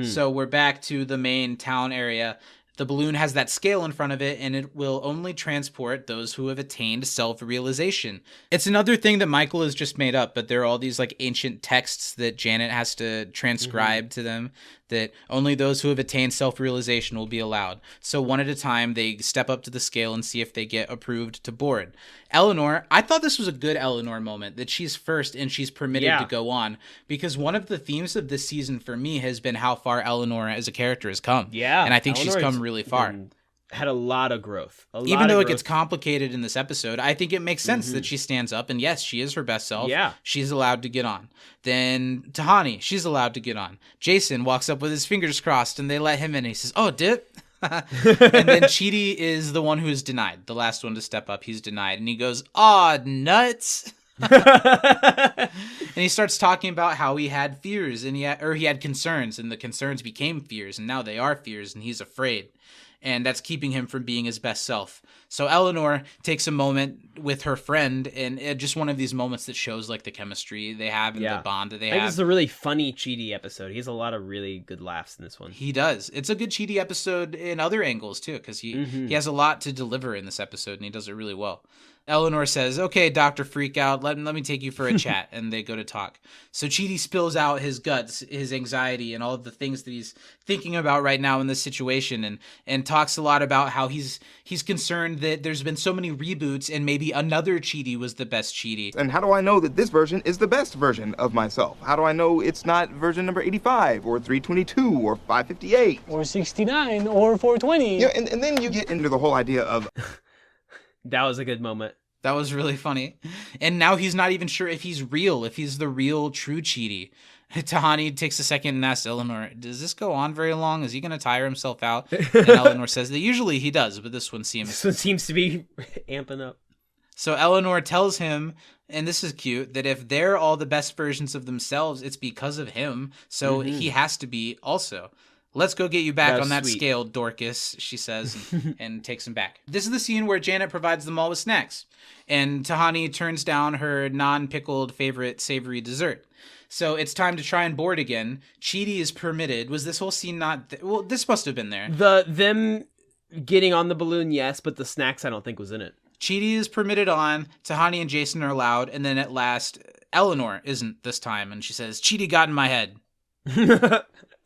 So we're back to the main town area. The balloon has that scale in front of it, and it will only transport those who have attained self-realization. It's another thing that Michael has just made up, but there are all these like ancient texts that Janet has to transcribe to them, that only those who have attained self-realization will be allowed. So one at a time, they step up to the scale and see if they get approved to board. Eleanor, I thought this was a good Eleanor moment, that she's first and she's permitted to go on, because one of the themes of this season for me has been how far Eleanor as a character has come. Yeah. And I think she's come really far. Had a lot of growth. Even though it gets complicated in this episode, I think it makes sense that she stands up, and yes, she is her best self. Yeah. She's allowed to get on. Then Tahani, she's allowed to get on. Jason walks up with his fingers crossed, and they let him in, and he says, oh, dip. And then Chidi is the one who is denied. The last one to step up, he's denied. And he goes, aw, nuts. And he starts talking about how he had fears, and he had concerns, and the concerns became fears, and now they are fears, and he's afraid. And that's keeping him from being his best self. So Eleanor takes a moment with her friend, and just one of these moments that shows like the chemistry they have and the bond that they have. I think it's a really funny Chidi episode. He has a lot of really good laughs in this one. He does. It's a good Chidi episode in other angles too, because he has a lot to deliver in this episode, and he does it really well. Eleanor says, okay, Dr. Freakout, let me take you for a chat. And they go to talk. So Chidi spills out his guts, his anxiety, and all of the things that he's thinking about right now in this situation, and talks a lot about how he's concerned that there's been so many reboots and maybe another Chidi was the best Chidi. And how do I know that this version is the best version of myself? How do I know it's not version number 85 or 322 or 558? Or 69 or 420. Yeah, and then you get into the whole idea of... That was a good moment. That was really funny. And now he's not even sure if he's real, if he's the real true Chidi. Tahani takes a second and asks Eleanor, does this go on very long? Is he going to tire himself out? And Eleanor says that usually he does, but this one seems to be amping up. So Eleanor tells him, and this is cute, that if they're all the best versions of themselves, it's because of him. So he has to be also. Let's go get you back on that scale, Dorcas, she says, and takes him back. This is the scene where Janet provides them all with snacks, and Tahani turns down her non-pickled favorite savory dessert. So it's time to try and board again. Chidi is permitted. Was this whole scene not... well, this must have been there. Them getting on the balloon, yes, but the snacks I don't think was in it. Chidi is permitted on, Tahani and Jason are allowed, and then at last, Eleanor isn't this time, and she says, Chidi got in my head.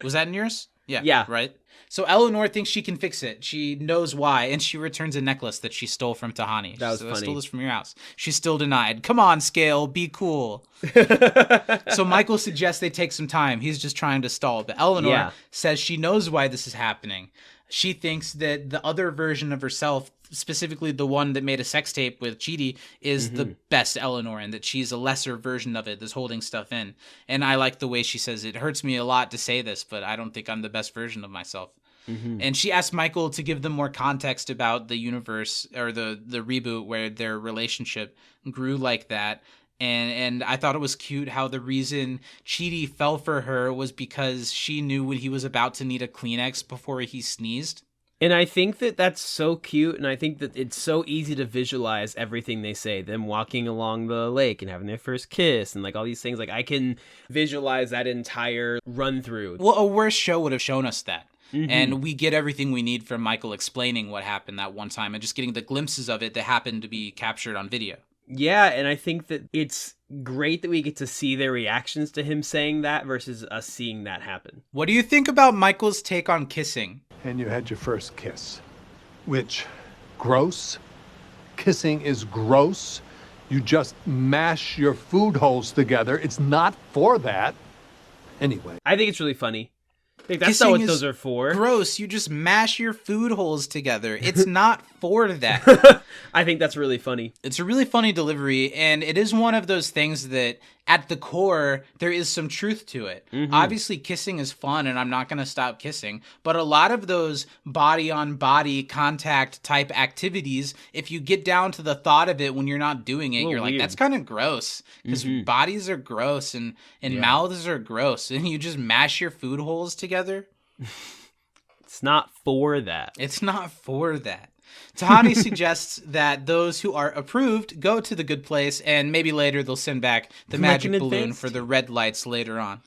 Was that in yours? Yeah. Right? So Eleanor thinks she can fix it. She knows why, and she returns a necklace that she stole from Tahani. That was funny. I stole this from your house. She's still denied. Come on, Scale, be cool. So Michael suggests they take some time. He's just trying to stall. But Eleanor says she knows why this is happening. She thinks that the other version of herself, specifically the one that made a sex tape with Chidi, is the best Eleanor, and that she's a lesser version of it that's holding stuff in. And I like the way she says it hurts me a lot to say this, but I don't think I'm the best version of myself. And she asked Michael to give them more context about the universe or the reboot where their relationship grew like that. And I thought it was cute how the reason Chidi fell for her was because she knew when he was about to need a Kleenex before he sneezed. And I think that that's so cute, and I think that it's so easy to visualize everything they say. Them walking along the lake and having their first kiss and like all these things. Like I can visualize that entire run through. Well, a worse show would have shown us that. And we get everything we need from Michael explaining what happened that one time and just getting the glimpses of it that happened to be captured on video. Yeah, and I think that it's great that we get to see their reactions to him saying that versus us seeing that happen. What do you think about Michael's take on kissing? And you had your first kiss. Which, gross? Kissing is gross. You just mash your food holes together. It's not for that. Anyway. I think it's really funny. I think that's Kissing not what is those are for. Gross. You just mash your food holes together. It's not for that. I think that's really funny. It's a really funny delivery, and it is one of those things that at the core, there is some truth to it. Obviously, kissing is fun, and I'm not going to stop kissing, but a lot of those body-on-body contact type activities, if you get down to the thought of it when you're not doing it, you're like, weird. that's kind of gross, because bodies are gross, and mouths are gross, and you just mash your food holes together. It's not for that. It's not for that. Tahani suggests that those who are approved go to the good place, and maybe later they'll send back the magic balloon advanced? for the red lights later on.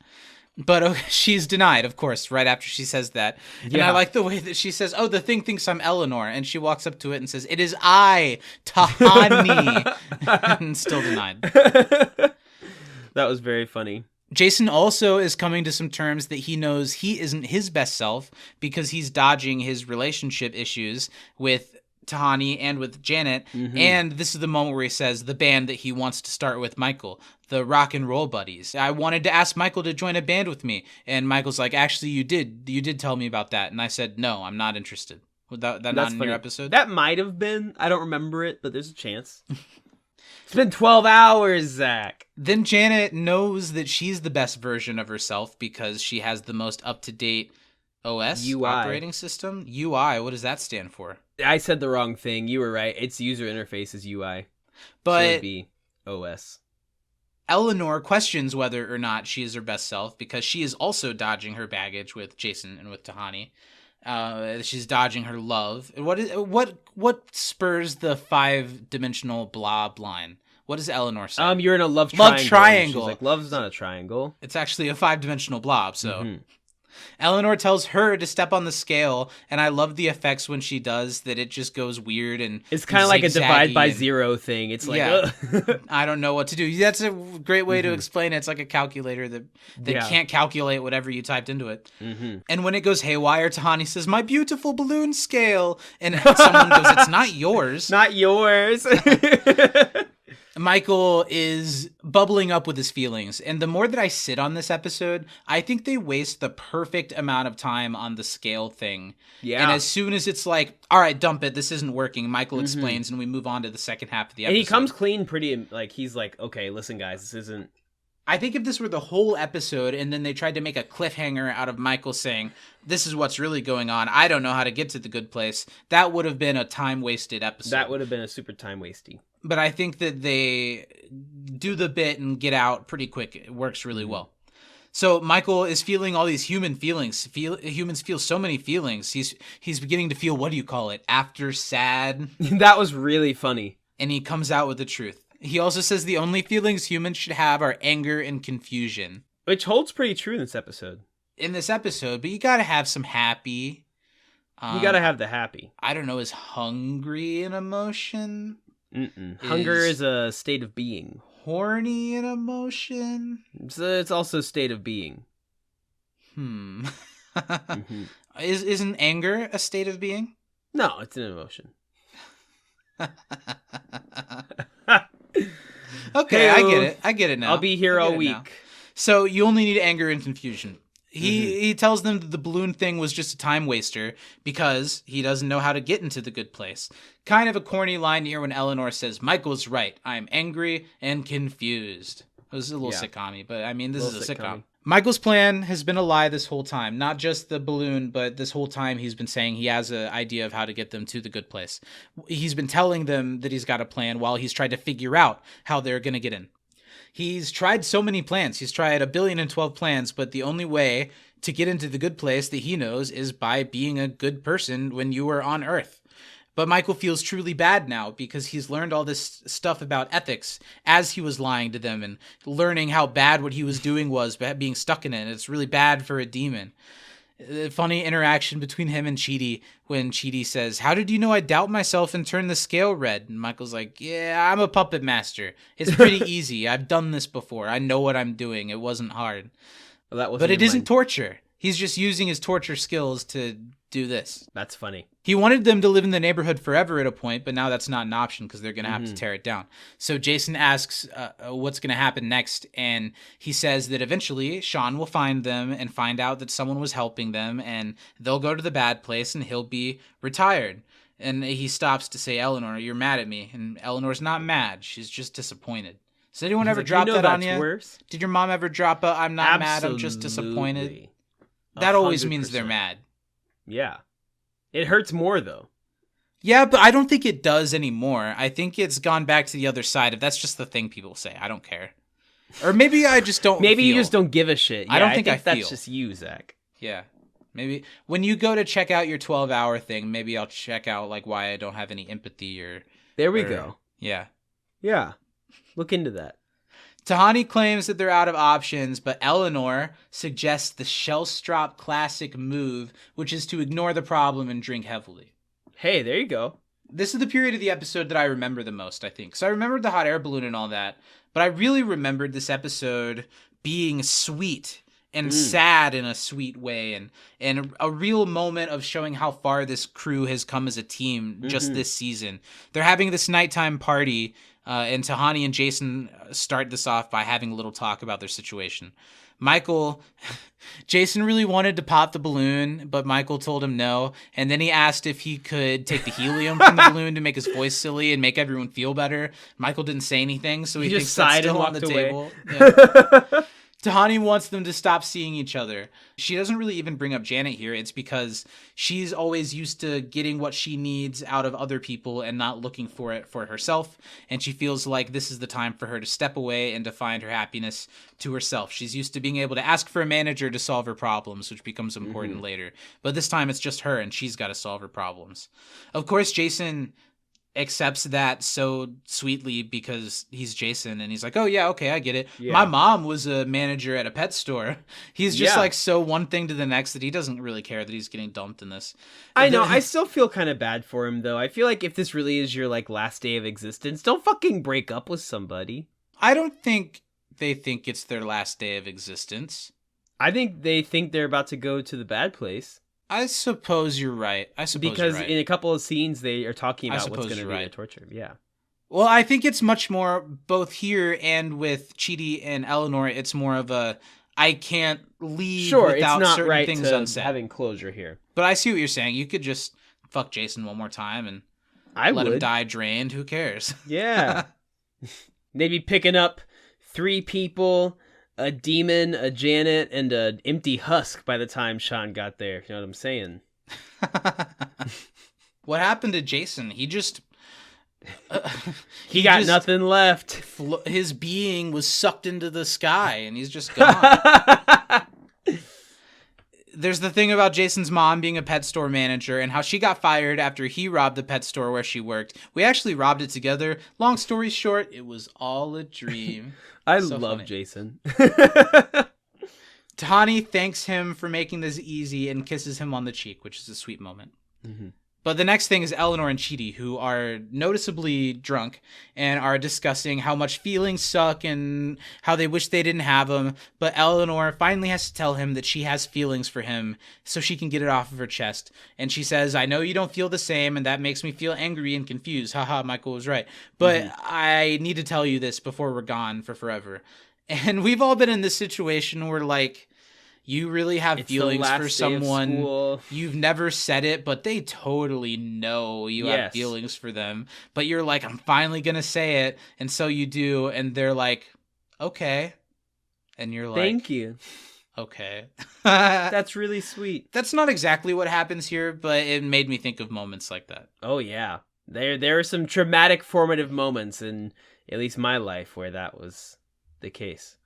But she's denied, of course, right after she says that. And I like the way that she says, oh, the thing thinks I'm Eleanor. And she walks up to it and says, it is I, Tahani. And still denied. That was very funny. Jason also is coming to some terms that he knows he isn't his best self because he's dodging his relationship issues with Tahani and with Janet. And this is the moment where he says the band that he wants to start with Michael, the Rock and Roll Buddies. I wanted to ask Michael to join a band with me. And Michael's like, actually, you did tell me about that. And I said, no, I'm not interested. Was that not in your episode? That might have been. I don't remember it, but there's a chance. It's been 12 hours, Zach. Then Janet knows that she's the best version of herself because she has the most up-to-date OS, UI. operating system. UI, what does that stand for? I said the wrong thing. You were right. Its user interface is UI. But Should be OS. Eleanor questions whether or not she is her best self because she is also dodging her baggage with Jason and with Tahani. She's dodging her love. What spurs the 5-dimensional blob line? What does Eleanor say? You're in a love triangle. Love triangle. She's like, love's not a triangle. It's actually a 5-dimensional blob, so... Eleanor tells her to step on the scale, and I love the effects when she does that. It just goes weird and it's kind of like a divide by and, zero thing. It's like, yeah, I don't know what to do. That's a great way to explain it. It's like a calculator that can't calculate whatever you typed into it. And when it goes haywire, Tahani says, "My beautiful balloon scale," and someone goes, "It's not yours." Not yours. Michael is bubbling up with his feelings, and the more that I sit on this episode, I think they waste the perfect amount of time on the scale thing. Yeah. And as soon as it's like, all right, dump it, this isn't working, Michael explains, and we move on to the second half of the episode. And he comes clean pretty, like, he's like, okay, listen, guys, this isn't... I think if this were the whole episode and then they tried to make a cliffhanger out of Michael saying, this is what's really going on, I don't know how to get to the good place, that would have been a time-wasted episode. That would have been a super time-wasty. But I think that they do the bit and get out pretty quick. It works really well. So Michael is feeling all these human feelings. Humans feel so many feelings. He's beginning to feel, what do you call it? After sad. That was really funny. And he comes out with the truth. He also says the only feelings humans should have are anger and confusion. Which holds pretty true in this episode. But you gotta have some happy. You gotta have the happy. I don't know, is hungry an emotion? Hunger is a state of being. Horny an emotion? It's also a state of being. Isn't anger a state of being? No, it's an emotion. Okay, I get it now. I'll be here all week. So you only need anger and confusion. He tells them that the balloon thing was just a time waster because he doesn't know how to get into the good place. Kind of a corny line here when Eleanor says, Michael's right. I'm angry and confused. It was a little sitcom-y, but I mean, this is a sitcom. Michael's plan has been a lie this whole time. Not just the balloon, but this whole time he's been saying he has an idea of how to get them to the good place. He's been telling them that he's got a plan while he's tried to figure out how they're going to get in. He's tried so many plans. He's tried 1,012 plans, but the only way to get into the good place that he knows is by being a good person when you are on Earth. But Michael feels truly bad now because he's learned all this stuff about ethics as he was lying to them and learning how bad what he was doing was, being stuck in it. It's really bad for a demon. A funny interaction between him and Chidi when Chidi says, how did you know I doubt myself and turn the scale red? And Michael's like, yeah, I'm a puppet master. It's pretty easy. I've done this before. I know what I'm doing. It wasn't hard. Well, but it isn't torture. He's just using his torture skills to do this. That's funny. He wanted them to live in the neighborhood forever at a point, but now that's not an option because they're going to have to tear it down. So Jason asks what's going to happen next, and he says that eventually Sean will find them and find out that someone was helping them, and they'll go to the bad place, and he'll be retired. And he stops to say, Eleanor, you're mad at me. And Eleanor's not mad. She's just disappointed. Does anyone ever drop that on you? Worse? Did your mom ever drop a, I'm not mad, I'm just disappointed? That always means they're mad. Yeah. It hurts more, though. Yeah, but I don't think it does anymore. I think it's gone back to the other side. If that's just the thing people say, I don't care. Or maybe I just don't Maybe feel. You just don't give a shit. Yeah, I don't think I feel. That's just you, Zach. Yeah. Maybe when you go to check out your 12-hour thing, maybe I'll check out like why I don't have any empathy or... There we go. Yeah. Yeah. Look into that. Tahani claims that they're out of options, but Eleanor suggests the Shellstrop classic move, which is to ignore the problem and drink heavily. Hey, there you go. This is the period of the episode that I remember the most, I think. So I remembered the hot air balloon and all that, but I really remembered this episode being sweet and sad in a sweet way, and a real moment of showing how far this crew has come as a team just this season. They're having this nighttime party, and Tahani and Jason start this off by having a little talk about their situation. Jason really wanted to pop the balloon, but Michael told him no, and then he asked if he could take the helium from the balloon to make his voice silly and make everyone feel better. Michael didn't say anything, so he thinks just that's sighed still and on the walked away. table. Yeah. Tahani wants them to stop seeing each other. She doesn't really even bring up Janet here. It's because she's always used to getting what she needs out of other people and not looking for it for herself. And she feels like this is the time for her to step away and to find her happiness to herself. She's used to being able to ask for a manager to solve her problems, which becomes important later. But this time it's just her and she's got to solve her problems. Of course, Jason accepts that so sweetly because he's Jason and he's like, oh yeah, okay, I get it. Yeah. My mom was a manager at a pet store. He's just like so one thing to the next that he doesn't really care that he's getting dumped in this. I know. I still feel kind of bad for him though. I feel like if this really is your like last day of existence, don't fucking break up with somebody. I don't think they think it's their last day of existence. I think they think they're about to go to the bad place. I suppose you're right. Because in a couple of scenes they are talking about what's going to be the torture. Yeah. Well, I think it's much more both here and with Chidi and Eleanor. It's more of a I can't leave without it's not certain right things to unsaid. Having closure here. But I see what you're saying. You could just fuck Jason one more time and let him die drained. Who cares? Yeah. They'd be picking up 3 people. A demon, a Janet, and an empty husk by the time Sean got there. You know what I'm saying? What happened to Jason? He just... he got just, nothing left. His being was sucked into the sky, and he's just gone. There's the thing about Jason's mom being a pet store manager and how she got fired after he robbed the pet store where she worked. We actually robbed it together. Long story short, it was all a dream. I love funny. Jason. Tahani thanks him for making this easy and kisses him on the cheek, which is a sweet moment. Mm-hmm. But the next thing is Eleanor and Chidi, who are noticeably drunk and are discussing how much feelings suck and how they wish they didn't have them. But Eleanor finally has to tell him that she has feelings for him so she can get it off of her chest. And she says, I know you don't feel the same, and that makes me feel angry and confused. Haha, Michael was right. But I need to tell you this before we're gone for forever. And we've all been in this situation where, like, You really have It's the feelings last for day of someone. school. You've never said it, but they totally know you have Yes. feelings for them. But you're like, I'm finally going to say it. And so you do. And they're like, okay. And you're like, Thank you. okay. That's really sweet. That's not exactly what happens here, but it made me think of moments like that. Oh yeah. There are some traumatic formative moments in at least my life where that was the case.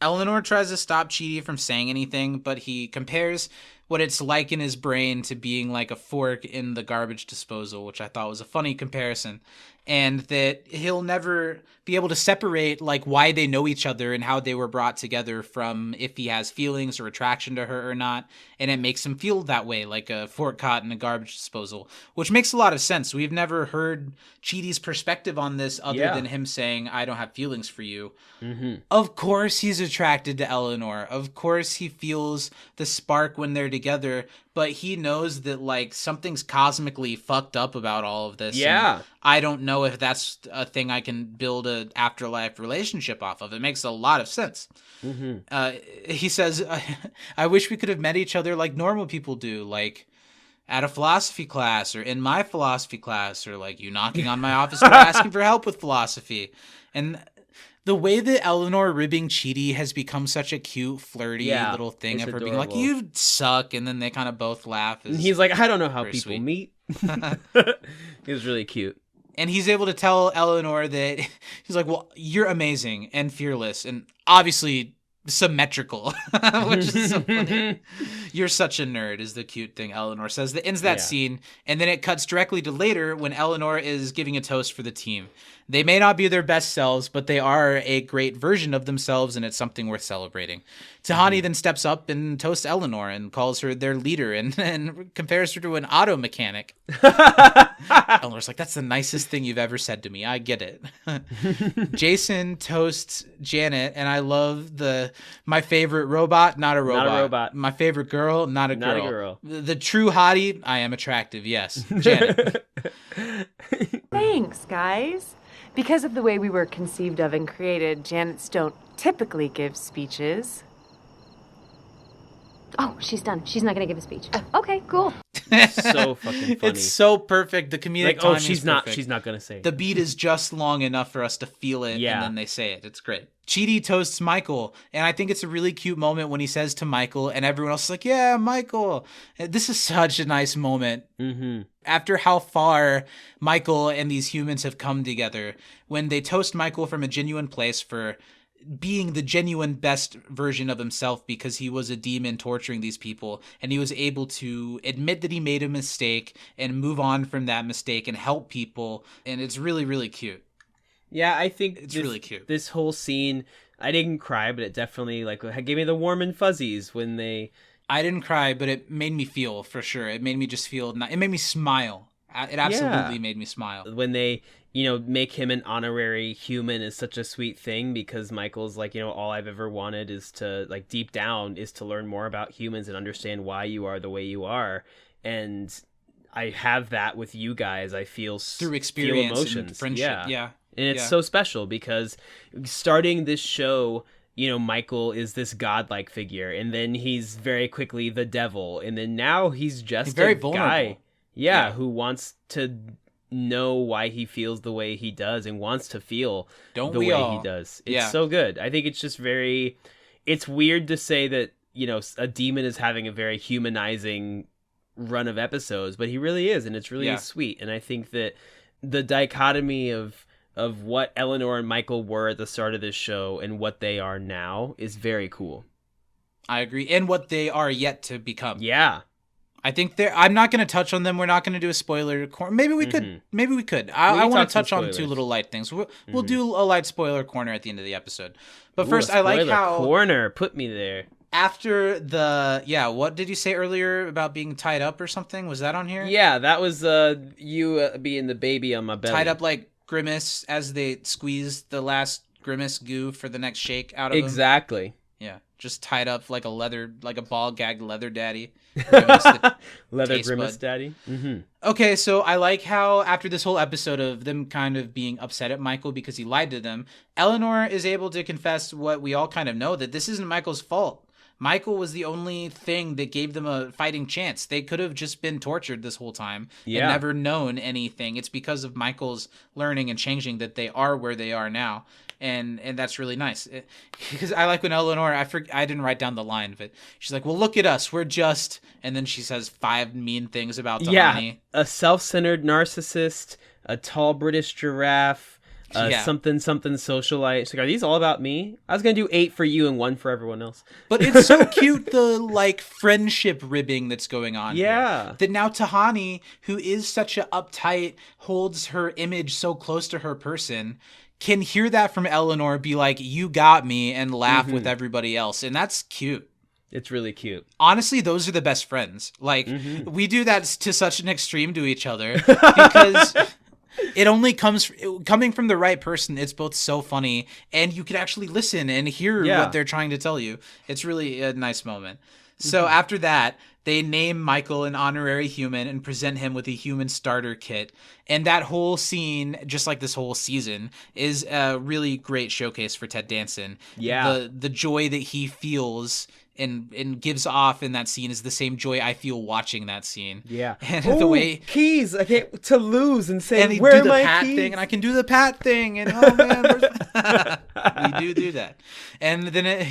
Eleanor tries to stop Chidi from saying anything, but he compares what it's like in his brain to being like a fork in the garbage disposal, which I thought was a funny comparison. And that he'll never be able to separate like why they know each other and how they were brought together from if he has feelings or attraction to her or not. And it makes him feel that way, like a fork caught in a garbage disposal, which makes a lot of sense. We've never heard Chidi's perspective on this other than him saying, I don't have feelings for you. Mm-hmm. Of course he's attracted to Eleanor. Of course he feels the spark when they're together, but he knows that like something's cosmically fucked up about all of this. Yeah. And I don't know if that's a thing I can build an afterlife relationship off of. It makes a lot of sense. Mm-hmm. He says, I wish we could have met each other like normal people do, like at a philosophy class or in my philosophy class, or like you knocking on my office door asking for help with philosophy. And the way that Eleanor ribbing Chidi has become such a cute, flirty little thing of her being like, you suck, and then they kind of both laugh. And he's like, I don't know how very people sweet. meet. It was really cute. And he's able to tell Eleanor that he's like, well, you're amazing and fearless and obviously symmetrical, which is so funny. You're such a nerd is the cute thing Eleanor says that ends that scene. And then it cuts directly to later when Eleanor is giving a toast for the team. They may not be their best selves, but they are a great version of themselves, and it's something worth celebrating. Tahani then steps up and toasts Eleanor and calls her their leader and compares her to an auto mechanic. Eleanor's like, that's the nicest thing you've ever said to me. I get it. Jason toasts Janet, and I love my favorite robot, not a robot. Not a robot. My favorite girl, not a girl. Not a girl. The true hottie, I am attractive, yes. Janet. Thanks, guys. Because of the way we were conceived of and created, Janets don't typically give speeches. Oh, she's done. She's not going to give a speech. Okay, cool. So fucking funny. It's so perfect. The comedic like, timing oh, she's is not. perfect. She's not gonna say. The beat is just long enough for us to feel it, Yeah. and then they say it. It's great. Chidi toasts Michael, and I think it's a really cute moment when he says to Michael, and everyone else is like, yeah, Michael. This is such a nice moment. Mm-hmm. After how far Michael and these humans have come together, when they toast Michael from a genuine place for being the genuine best version of himself because he was a demon torturing these people, and he was able to admit that he made a mistake and move on from that mistake and help people, and it's really, really cute. Yeah, I think It's really cute. This whole scene, I didn't cry, but it definitely like gave me the warm and fuzzies when they. I didn't cry, but it made me feel, for sure. It made me just feel, it made me smile. It absolutely made me smile. When they, make him an honorary human is such a sweet thing because Michael's like, all I've ever wanted is to, like, deep down, is to learn more about humans and understand why you are the way you are. And I have that with you guys. I feel through experience feel emotions. and friendship. Yeah. And it's so special because starting this show, Michael is this godlike figure, and then he's very quickly the devil, and then now he's just very a vulnerable. guy, who wants to know why he feels the way he does and wants to feel the way he does. It's so good. I think it's just it's weird to say that, a demon is having a very humanizing run of episodes, but he really is, and it's really sweet. And I think that the dichotomy of what Eleanor and Michael were at the start of this show and what they are now is very cool. I agree. And what they are yet to become. Yeah. I think I'm not going to touch on them. We're not going to do a spoiler corner. Maybe we could. Maybe we could. I want to touch on two little light things. We'll do a light spoiler corner at the end of the episode. But first, I like how corner put me there. After what did you say earlier about being tied up or something? Was that on here? Yeah, that was you being the baby on my belly. Tied up like Grimace as they squeeze the last Grimace goo for the next shake out of him. Exactly. Yeah, just tied up like a ball gagged leather daddy. Leather Grimace daddy. Mm-hmm. Okay, so I like how after this whole episode of them kind of being upset at Michael because he lied to them, Eleanor is able to confess what we all kind of know, that this isn't Michael's fault. Michael was the only thing that gave them a fighting chance. They could have just been tortured this whole time and never known anything. It's because of Michael's learning and changing that they are where they are now. And that's really nice. Because I like when Eleanor, I didn't write down the line, but she's like, well, look at us. We're just, and then she says 5 mean things about Tahani. Yeah, a self-centered narcissist, a tall British giraffe, something socialite. She's like, are these all about me? I was going to do 8 for you and 1 for everyone else. But it's so cute, the like friendship ribbing that's going on. Yeah. Here. That now Tahani, who is such a uptight, holds her image so close to her person, can hear that from Eleanor, be like, you got me, and laugh with everybody else. And that's cute. It's really cute. Honestly, those are the best friends. Like, we do that to such an extreme to each other because it only coming from the right person. It's both so funny, and you can actually listen and hear what they're trying to tell you. It's really a nice moment. So after that, they name Michael an honorary human and present him with a human starter kit. And that whole scene, just like this whole season, is a really great showcase for Ted Danson. Yeah. The joy that he feels and gives off in that scene is the same joy I feel watching that scene. Yeah. And the way keys, I can't to lose and say, and he where do are the my pat keys? thing, and I can do the pat thing, and oh man, we do that. And then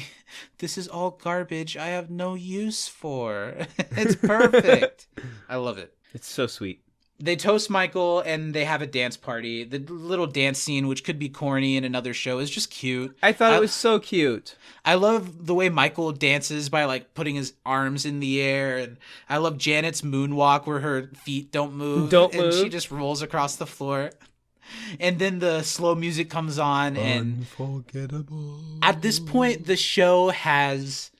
this is all garbage I have no use for. It's perfect. I love it. It's so sweet. They toast Michael and they have a dance party. The little dance scene, which could be corny in another show, is just cute. I thought it was so cute. I love the way Michael dances by like putting his arms in the air, and I love Janet's moonwalk where her feet don't move. And she just rolls across the floor. And then the slow music comes on, and unforgettable. At this point, the show has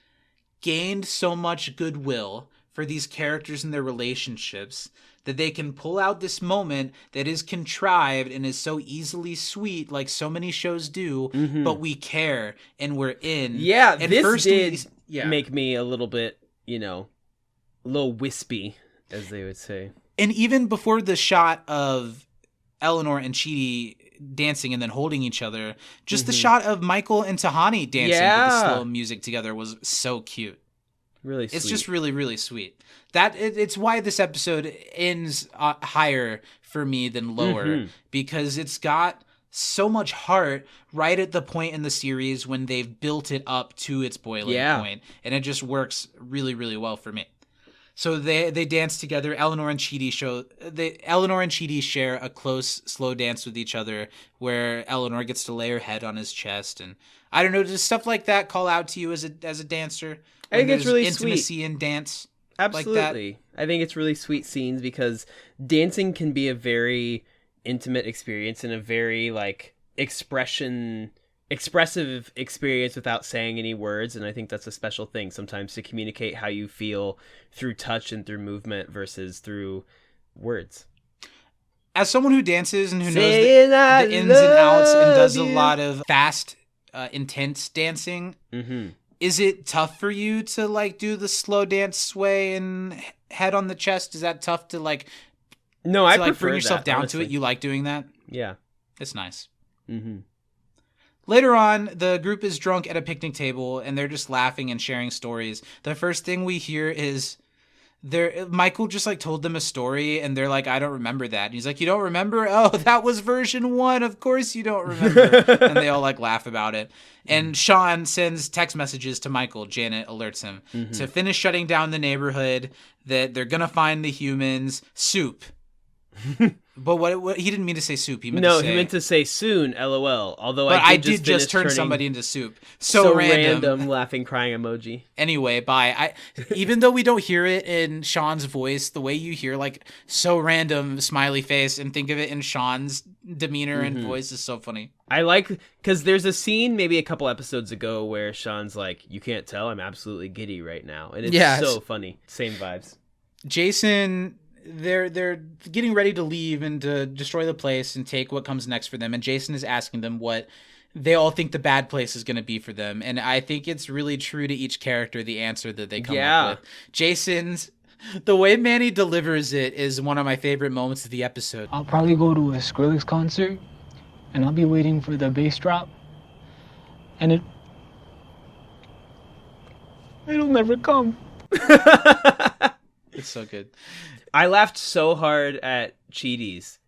gained so much goodwill for these characters and their relationships that they can pull out this moment that is contrived and is so easily sweet, like so many shows do, but we care and we're in. Yeah, and this did make me a little bit, a little wispy, as they would say. And even before the shot of Eleanor and Chidi dancing and then holding each other, just the shot of Michael and Tahani dancing with the slow music together was so cute. Really sweet. It's just really, really sweet. It's why this episode ends higher for me than lower, because it's got so much heart right at the point in the series when they've built it up to its boiling point, and it just works really, really well for me. So they dance together. Eleanor and Chidi share a close, slow dance with each other, where Eleanor gets to lay her head on his chest, and I don't know, does stuff like that call out to you as a dancer? I think it's really intimacy sweet. In dance. Absolutely. Like that? I think it's really sweet scenes because dancing can be a very intimate experience and a very like expressive experience without saying any words, and I think that's a special thing sometimes to communicate how you feel through touch and through movement versus through words. As someone who dances and who knows the ins and outs and does a lot of fast, intense dancing, is it tough for you to like do the slow dance sway and head on the chest? Is that tough to like? No, I prefer bring yourself that, down honestly. to it. You like doing that? Yeah, it's nice. Later on, the group is drunk at a picnic table and they're just laughing and sharing stories. The first thing we hear is Michael just like told them a story and they're like, I don't remember that. And he's like, you don't remember? Oh, that was version 1. Of course you don't remember. And they all like laugh about it. And Sean sends text messages to Michael. Janet alerts him to finish shutting down the neighborhood, that they're going to find the humans. Soup. But what he didn't mean to say soup. He meant to say soon. LOL. Although I did just turn somebody into soup. So random. Laughing, crying emoji. Anyway, bye. Even though we don't hear it in Sean's voice, the way you hear like so random smiley face and think of it in Sean's demeanor and voice is so funny. I like because there's a scene maybe a couple episodes ago where Sean's like, "You can't tell I'm absolutely giddy right now," and it's so funny. Same vibes. Jason. They're getting ready to leave and to destroy the place and take what comes next for them. And Jason is asking them what they all think the bad place is going to be for them. And I think it's really true to each character, the answer that they come up with. Jason's, the way Manny delivers it is one of my favorite moments of the episode. I'll probably go to a Skrillex concert and I'll be waiting for the bass drop. And It'll never come. It's so good. I laughed so hard at Cheaties.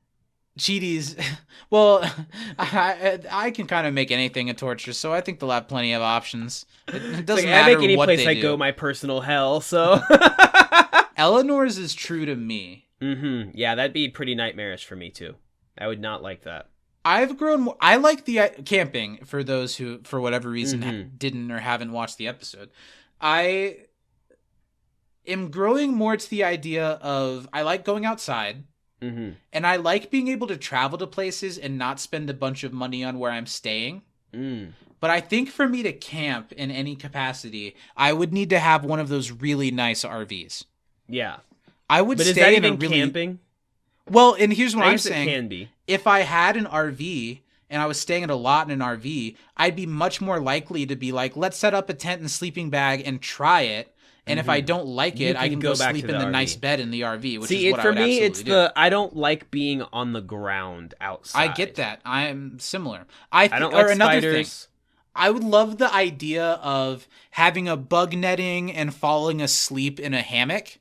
Cheaties. Well, I can kind of make anything a torture, so I think they'll have plenty of options. It doesn't Like, matter I make any what place they I do. go my personal hell, so. Eleanor's is true to me. Yeah, that'd be pretty nightmarish for me, too. I would not like that. I've grown more. I like the camping for those who, for whatever reason, didn't or haven't watched the episode. I am growing more to the idea of I like going outside. And I like being able to travel to places and not spend a bunch of money on where I'm staying. But I think for me to camp in any capacity, I would need to have one of those really nice RVs. Yeah. I would But stay is that in even a really camping? Well, and here's what I I'm guess saying. It can be. If I had an RV and I was staying at a lot in an RV, I'd be much more likely to be like, let's set up a tent and sleeping bag and try it. And if I don't like it, I can go back sleep to in the RV. nice bed in the RV, which See, is what for I would me, absolutely it's do. I don't like being on the ground outside. I get that. I am similar. I don't like another spiders. thing. I would love the idea of having a bug netting and falling asleep in a hammock.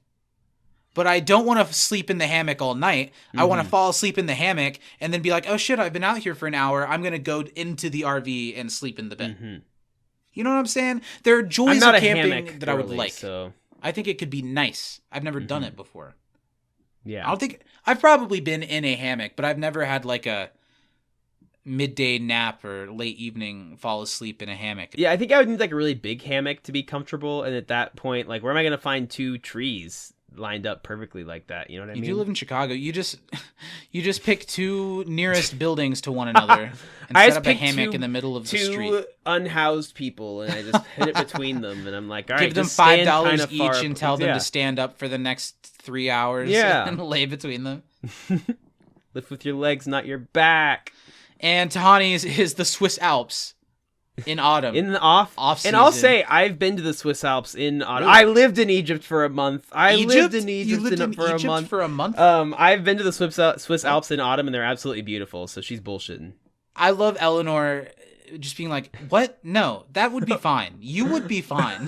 But I don't want to sleep in the hammock all night. I want to fall asleep in the hammock and then be like, oh shit, I've been out here for an hour. I'm going to go into the RV and sleep in the bed. You know what I'm saying? There are joys I'm not of a camping hammock that I would girly, like. So. I think it could be nice. I've never done it before. Yeah. I don't think I've probably been in a hammock, but I've never had like a midday nap or late evening fall asleep in a hammock. Yeah, I think I would need like a really big hammock to be comfortable, and at that point, like, where am I gonna find 2 trees lined up perfectly like that? You know what I mean? If you live in Chicago, you just pick 2 nearest buildings to one another and I set just up a pick hammock 2 in the middle of the 2 street. unhoused people, and I just hit it between them, and I'm like, all right, Give them just stand $5 kinda each far and tell them yeah. to stand up for the next 3 hours and lay between them. Lift with your legs, not your back. And Tahani is the Swiss Alps in autumn. In the off season. And I'll say, I've been to the Swiss Alps in autumn. I lived in Egypt for a month. You lived in Egypt for a month? I've been to the Swiss Alps in autumn, and they're absolutely beautiful, so she's bullshitting. I love Eleanor just being like, what? No, that would be fine. You would be fine.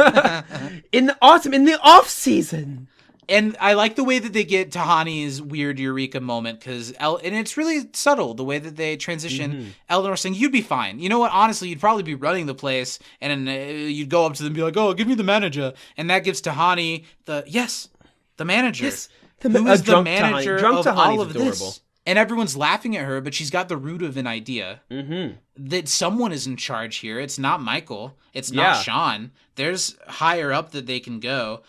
In the autumn, in the off season. And I like the way that they get Tahani's weird eureka moment because and it's really subtle the way that they transition. Eleanor saying, "You'd be fine. You know what? Honestly, you'd probably be running the place." And you'd go up to them and be like, "Oh, give me the manager," and that gives Tahani the manager. Yes, who is the manager Drunk of all Tahani's of adorable. this? And everyone's laughing at her, but she's got the root of an idea that someone is in charge here. It's not Michael. It's not Sean. There's higher up that they can go.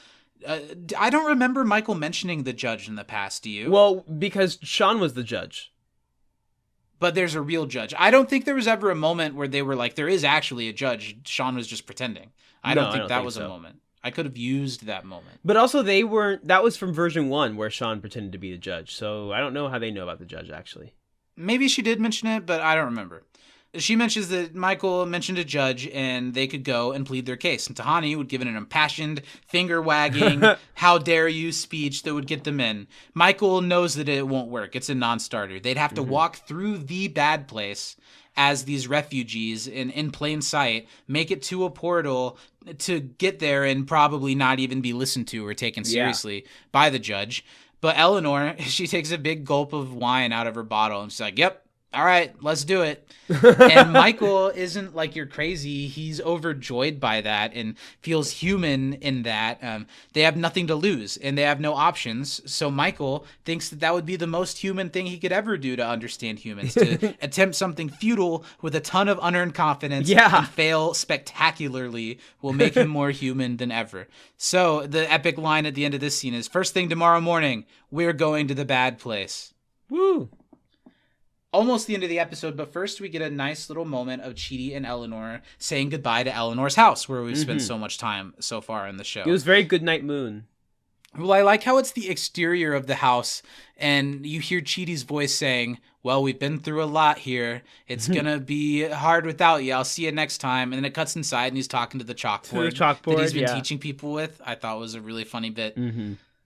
I don't remember Michael mentioning the judge in the past, do you? Well, because Sean was the judge. But there's a real judge. I don't think there was ever a moment where they were like, there is actually a judge. Sean was just pretending. I don't think that was a moment. I could have used that moment. But also, that was from version 1 where Sean pretended to be the judge. So I don't know how they know about the judge, actually. Maybe she did mention it, but I don't remember. She mentions that Michael mentioned a judge and they could go and plead their case. And Tahani would give it an impassioned, finger-wagging, how dare you speech that would get them in. Michael knows that it won't work. It's a non-starter. They'd have to walk through the bad place as these refugees in plain sight, make it to a portal to get there and probably not even be listened to or taken seriously by the judge. But Eleanor, she takes a big gulp of wine out of her bottle and she's like, yep. All right, let's do it. And Michael isn't like, you're crazy. He's overjoyed by that and feels human in that. They have nothing to lose and they have no options. So Michael thinks that would be the most human thing he could ever do to understand humans, to attempt something futile with a ton of unearned confidence and fail spectacularly will make him more human than ever. So the epic line at the end of this scene is, first thing tomorrow morning, we're going to the bad place. Woo! Almost the end of the episode, but first we get a nice little moment of Chidi and Eleanor saying goodbye to Eleanor's house, where we've spent so much time so far in the show. It was very Goodnight Moon. Well, I like how it's the exterior of the house, and you hear Chidi's voice saying, well, we've been through a lot here. It's going to be hard without you. I'll see you next time. And then it cuts inside, and he's talking to the chalkboard, that he's been teaching people with. I thought was a really funny bit.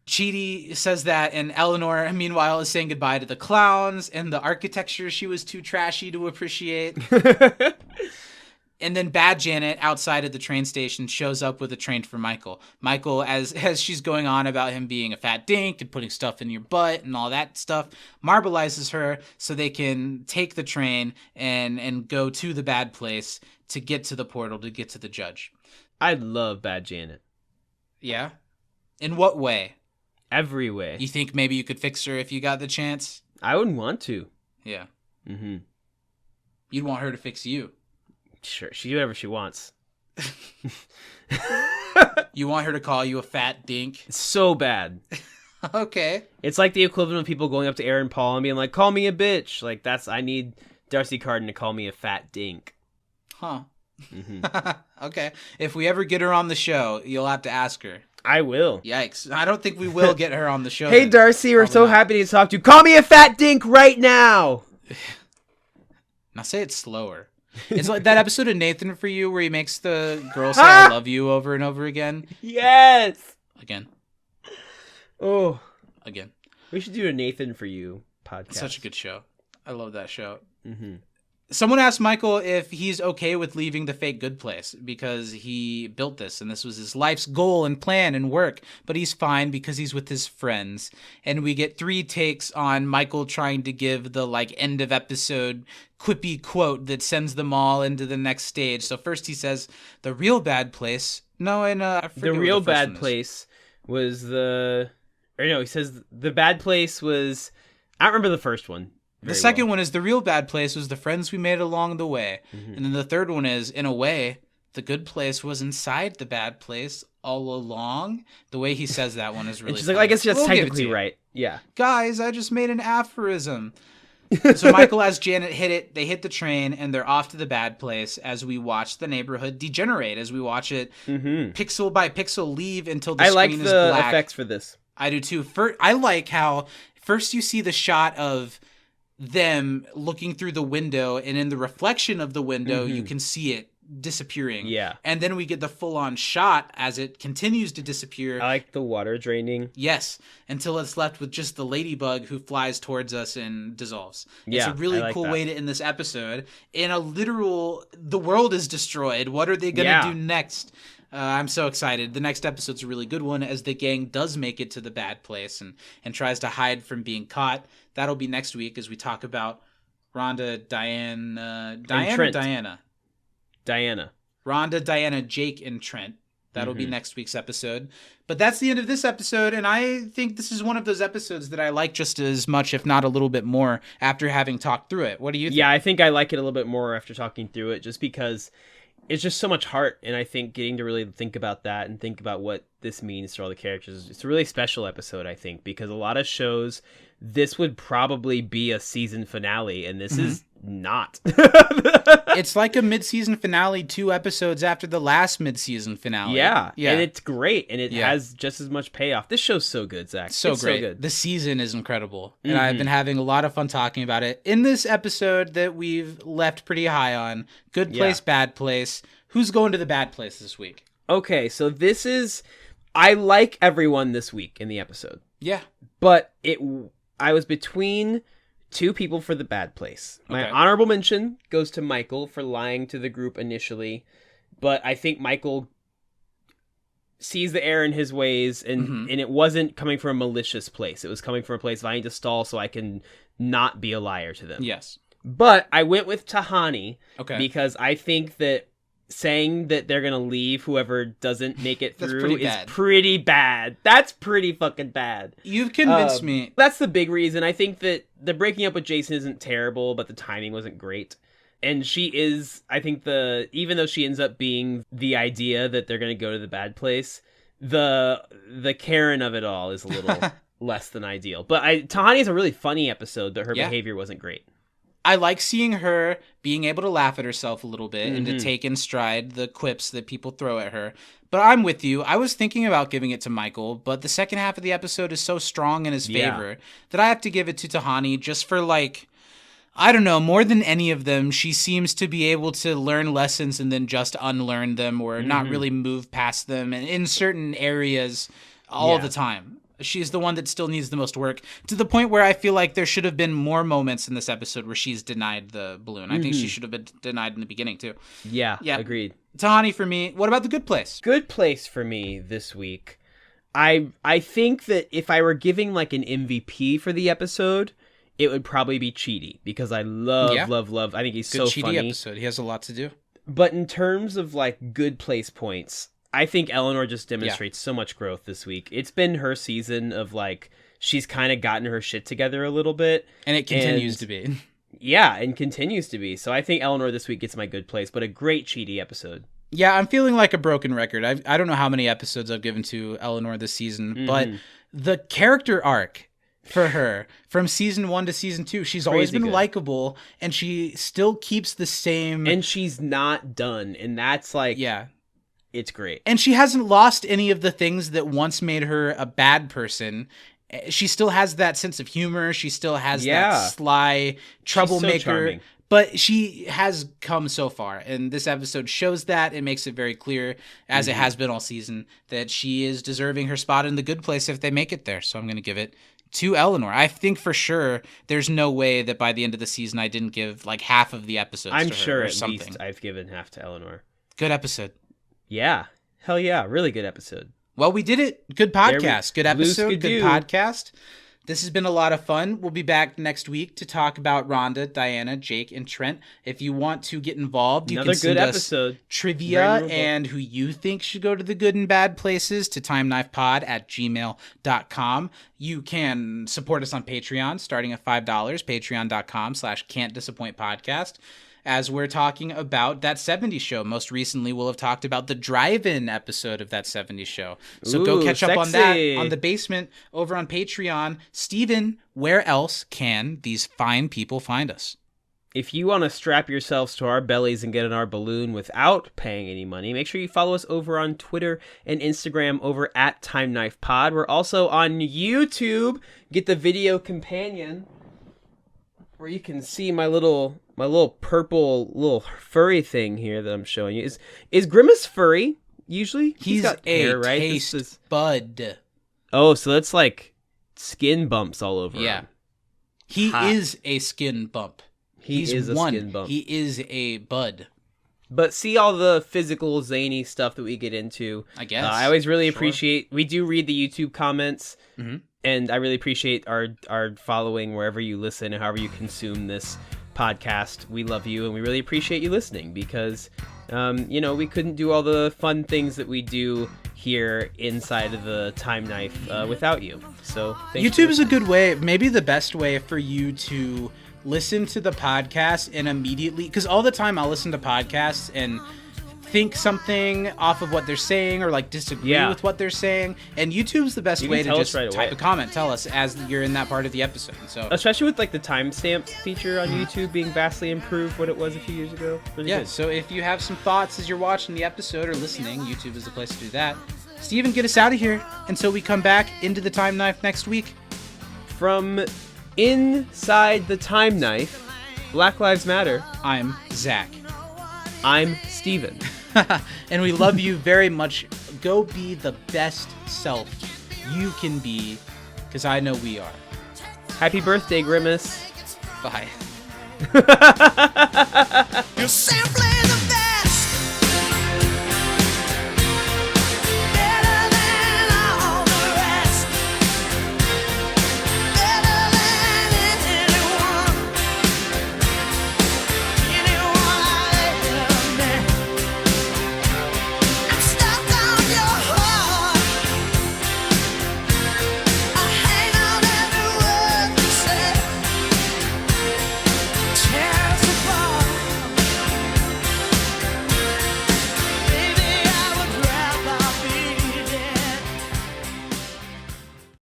Chidi says that, and Eleanor, meanwhile, is saying goodbye to the clowns and the architecture she was too trashy to appreciate. And then Bad Janet outside of the train station shows up with a train for Michael. Michael, as she's going on about him being a fat dink and putting stuff in your butt and all that stuff, marbleizes her so they can take the train and go to the bad place to get to the portal, to get to the judge. I love Bad Janet. Yeah? In what way? Every way. You think maybe you could fix her if you got the chance? I wouldn't want to. Yeah. Mm-hmm. You'd want her to fix you. Sure, she do whatever she wants. You want her to call you a fat dink? It's so bad. Okay. It's like the equivalent of people going up to Aaron Paul and being like, call me a bitch. Like, I need Darcy Carden to call me a fat dink. Huh. Mm-hmm. Okay. If we ever get her on the show, you'll have to ask her. I will. Yikes. I don't think we will get her on the show. Hey, then. Darcy, we're Probably so not. happy to talk to you. Call me a fat dink right now. Now say it slower. It's like that episode of Nathan For You where he makes the girl say I love you over and over again. Yes. Again. Oh. Again. We should do a Nathan For You podcast. Such a good show. I love that show. Mm-hmm. Someone asked Michael if he's okay with leaving the fake good place because he built this and this was his life's goal and plan and work, but he's fine because he's with his friends. And we get 3 takes on Michael trying to give the end of episode quippy quote that sends them all into the next stage. So first he says, the real bad place. No, and I forget The what real first bad one is. place was he says the bad place was, I don't remember the first one. The second one is the real bad place was the friends we made along the way. Mm-hmm. And then the third one is, in a way, the good place was inside the bad place all along. The way he says that one is really And she's like, funny. I guess that's We'll give it technically to you. right. Yeah. Guys, I just made an aphorism. So Michael has Janet hit it. They hit the train, and they're off to the bad place as we watch the neighborhood degenerate, as we watch it pixel by pixel leave until the I screen like is the black. effects for this. I do too. I like how first you see the shot of them looking through the window, and in the reflection of the window, you can see it disappearing. Yeah. And then we get the full-on shot as it continues to disappear. I like the water draining. Yes, until it's left with just the ladybug who flies towards us and dissolves. Yeah, It's a really I like cool that. way to end this episode. In a literal, the world is destroyed. What are they going to Yeah. do next? I'm so excited. The next episode's a really good one as the gang does make it to the bad place and tries to hide from being caught. That'll be next week as we talk about Rhonda, Diane or Trent. Diana? Diana. Rhonda, Diana, Jake, and Trent. That'll Mm-hmm. be next week's episode. But that's the end of this episode, and I think this is one of those episodes that I like just as much, if not a little bit more, after having talked through it. What do you think? Yeah, I think I like it a little bit more after talking through it, just because it's just so much heart, and I think getting to really think about that and think about what this means to all the characters, it's a really special episode, I think, because a lot of shows, this would probably be a season finale, and this is not. It's like a mid-season finale 2 episodes after the last mid-season finale. Yeah, Yeah. and it's great, and it Yeah. has just as much payoff. This show's so good, Zach. So It's great. So good. The season is incredible. And I've been having a lot of fun talking about it. In this episode that we've left pretty high on, good place, bad place. Who's going to the bad place this week? Okay, so this is... I like everyone this week in the episode. Yeah. But I was between 2 people for the bad place. My Okay. honorable mention goes to Michael for lying to the group initially, but I think Michael sees the error in his ways, and it wasn't coming from a malicious place. It was coming from a place of I need to stall so I can not be a liar to them. Yes. But I went with Tahani Okay. because I think that saying that they're going to leave whoever doesn't make it That's through pretty is bad. pretty bad. That's pretty fucking bad. You've convinced me. That's the big reason. I think that the breaking up with Jason isn't terrible, but the timing wasn't great. And she is, I think even though she ends up being the idea that they're going to go to the bad place, the Karen of it all is a little less than ideal. But Tahani is a really funny episode, but her Yeah. behavior wasn't great. I like seeing her being able to laugh at herself a little bit and to Mm-hmm. take in stride the quips that people throw at her. But I'm with you. I was thinking about giving it to Michael, but the second half of the episode is so strong in his Yeah. favor that I have to give it to Tahani just for I don't know, more than any of them, she seems to be able to learn lessons and then just unlearn them or not really move past them and in certain areas all Yeah. the time. She's the one that still needs the most work, to the point where I feel like there should have been more moments in this episode where she's denied the balloon. I think she should have been denied in the beginning too. Yeah, agreed. Tahani for me. What about The Good Place? Good Place for me this week. I think that if I were giving like an MVP for the episode, it would probably be Chidi, because I love. I think he's Good so Chidi funny. episode. He has a lot to do. But in terms of like good place points, I think Eleanor just demonstrates so much growth this week. It's been her season of like, she's kind of gotten her shit together a little bit. And it continues to be. Yeah, and continues to be. So I think Eleanor this week gets my good place, but a great Chidi episode. Yeah, I'm feeling like a broken record. I don't know how many episodes I've given to Eleanor this season, but the character arc for her from season 1 to season 2, she's always been likable, and she still keeps the same. And she's not done, and that's like, it's great. And she hasn't lost any of the things that once made her a bad person. She still has that sense of humor. She still has that sly troublemaker. She's so charming. But she has come so far, and this episode shows that. It makes it very clear, as it has been all season, that she is deserving her spot in The Good Place if they make it there. So I'm going to give it to Eleanor. I think for sure there's no way that by the end of the season I didn't give like half of the episodes I'm to her sure or at something. least I've given half to Eleanor. Good episode. Yeah. Hell yeah. Really good episode. Well, we did it. Good podcast. Good episode. Good Loose-skidoo. podcast. This has been a lot of fun. We'll be back next week to talk about Rhonda, Diana, Jake, and Trent. If you want to get involved, you Another can send good us episode. trivia Very and who you think should go to the good and bad places to timeknifepod@gmail.com. You can support us on Patreon starting at $5, patreon.com/can'tdisappointpodcast. As we're talking about That 70s Show. Most recently, we'll have talked about the drive-in episode of That 70s Show. So go catch up on that on The Basement over on Patreon. Steven, where else can these fine people find us? If you want to strap yourselves to our bellies and get in our balloon without paying any money, make sure you follow us over on Twitter and Instagram over at TimeKnifePod. We're also on YouTube. Get the video companion where you can see my little purple little furry thing here that I'm showing you. Is Grimace furry usually? He's got a hair, right? taste bud. Oh, so that's like skin bumps all over him. He is a skin bump. He's is a one. skin bump. He is a bud. But see all the physical, zany stuff that we get into. I guess. I always really appreciate... We do read the YouTube comments. And I really appreciate our following wherever you listen and however you consume this podcast. We love you, and we really appreciate you listening because, we couldn't do all the fun things that we do here inside of the Time Knife without you. So YouTube is a good way, maybe the best way for you to listen to the podcast and immediately, because all the time I'll listen to podcasts and think something off of what they're saying or like disagree with what they're saying, and YouTube's the best way to just type a comment, tell us as you're in that part of the episode. So especially with like the timestamp feature on YouTube being vastly improved what it was a few years ago. Really good. So if you have some thoughts as you're watching the episode or listening, YouTube is the place to do that. Steven, get us out of here until we come back into the Time Knife next week. From inside the Time Knife, Black Lives Matter. I'm Zach. I'm Steven. And we love you very much. Go be the best self you can be, because I know we are. Happy birthday, Grimace. Bye. You simply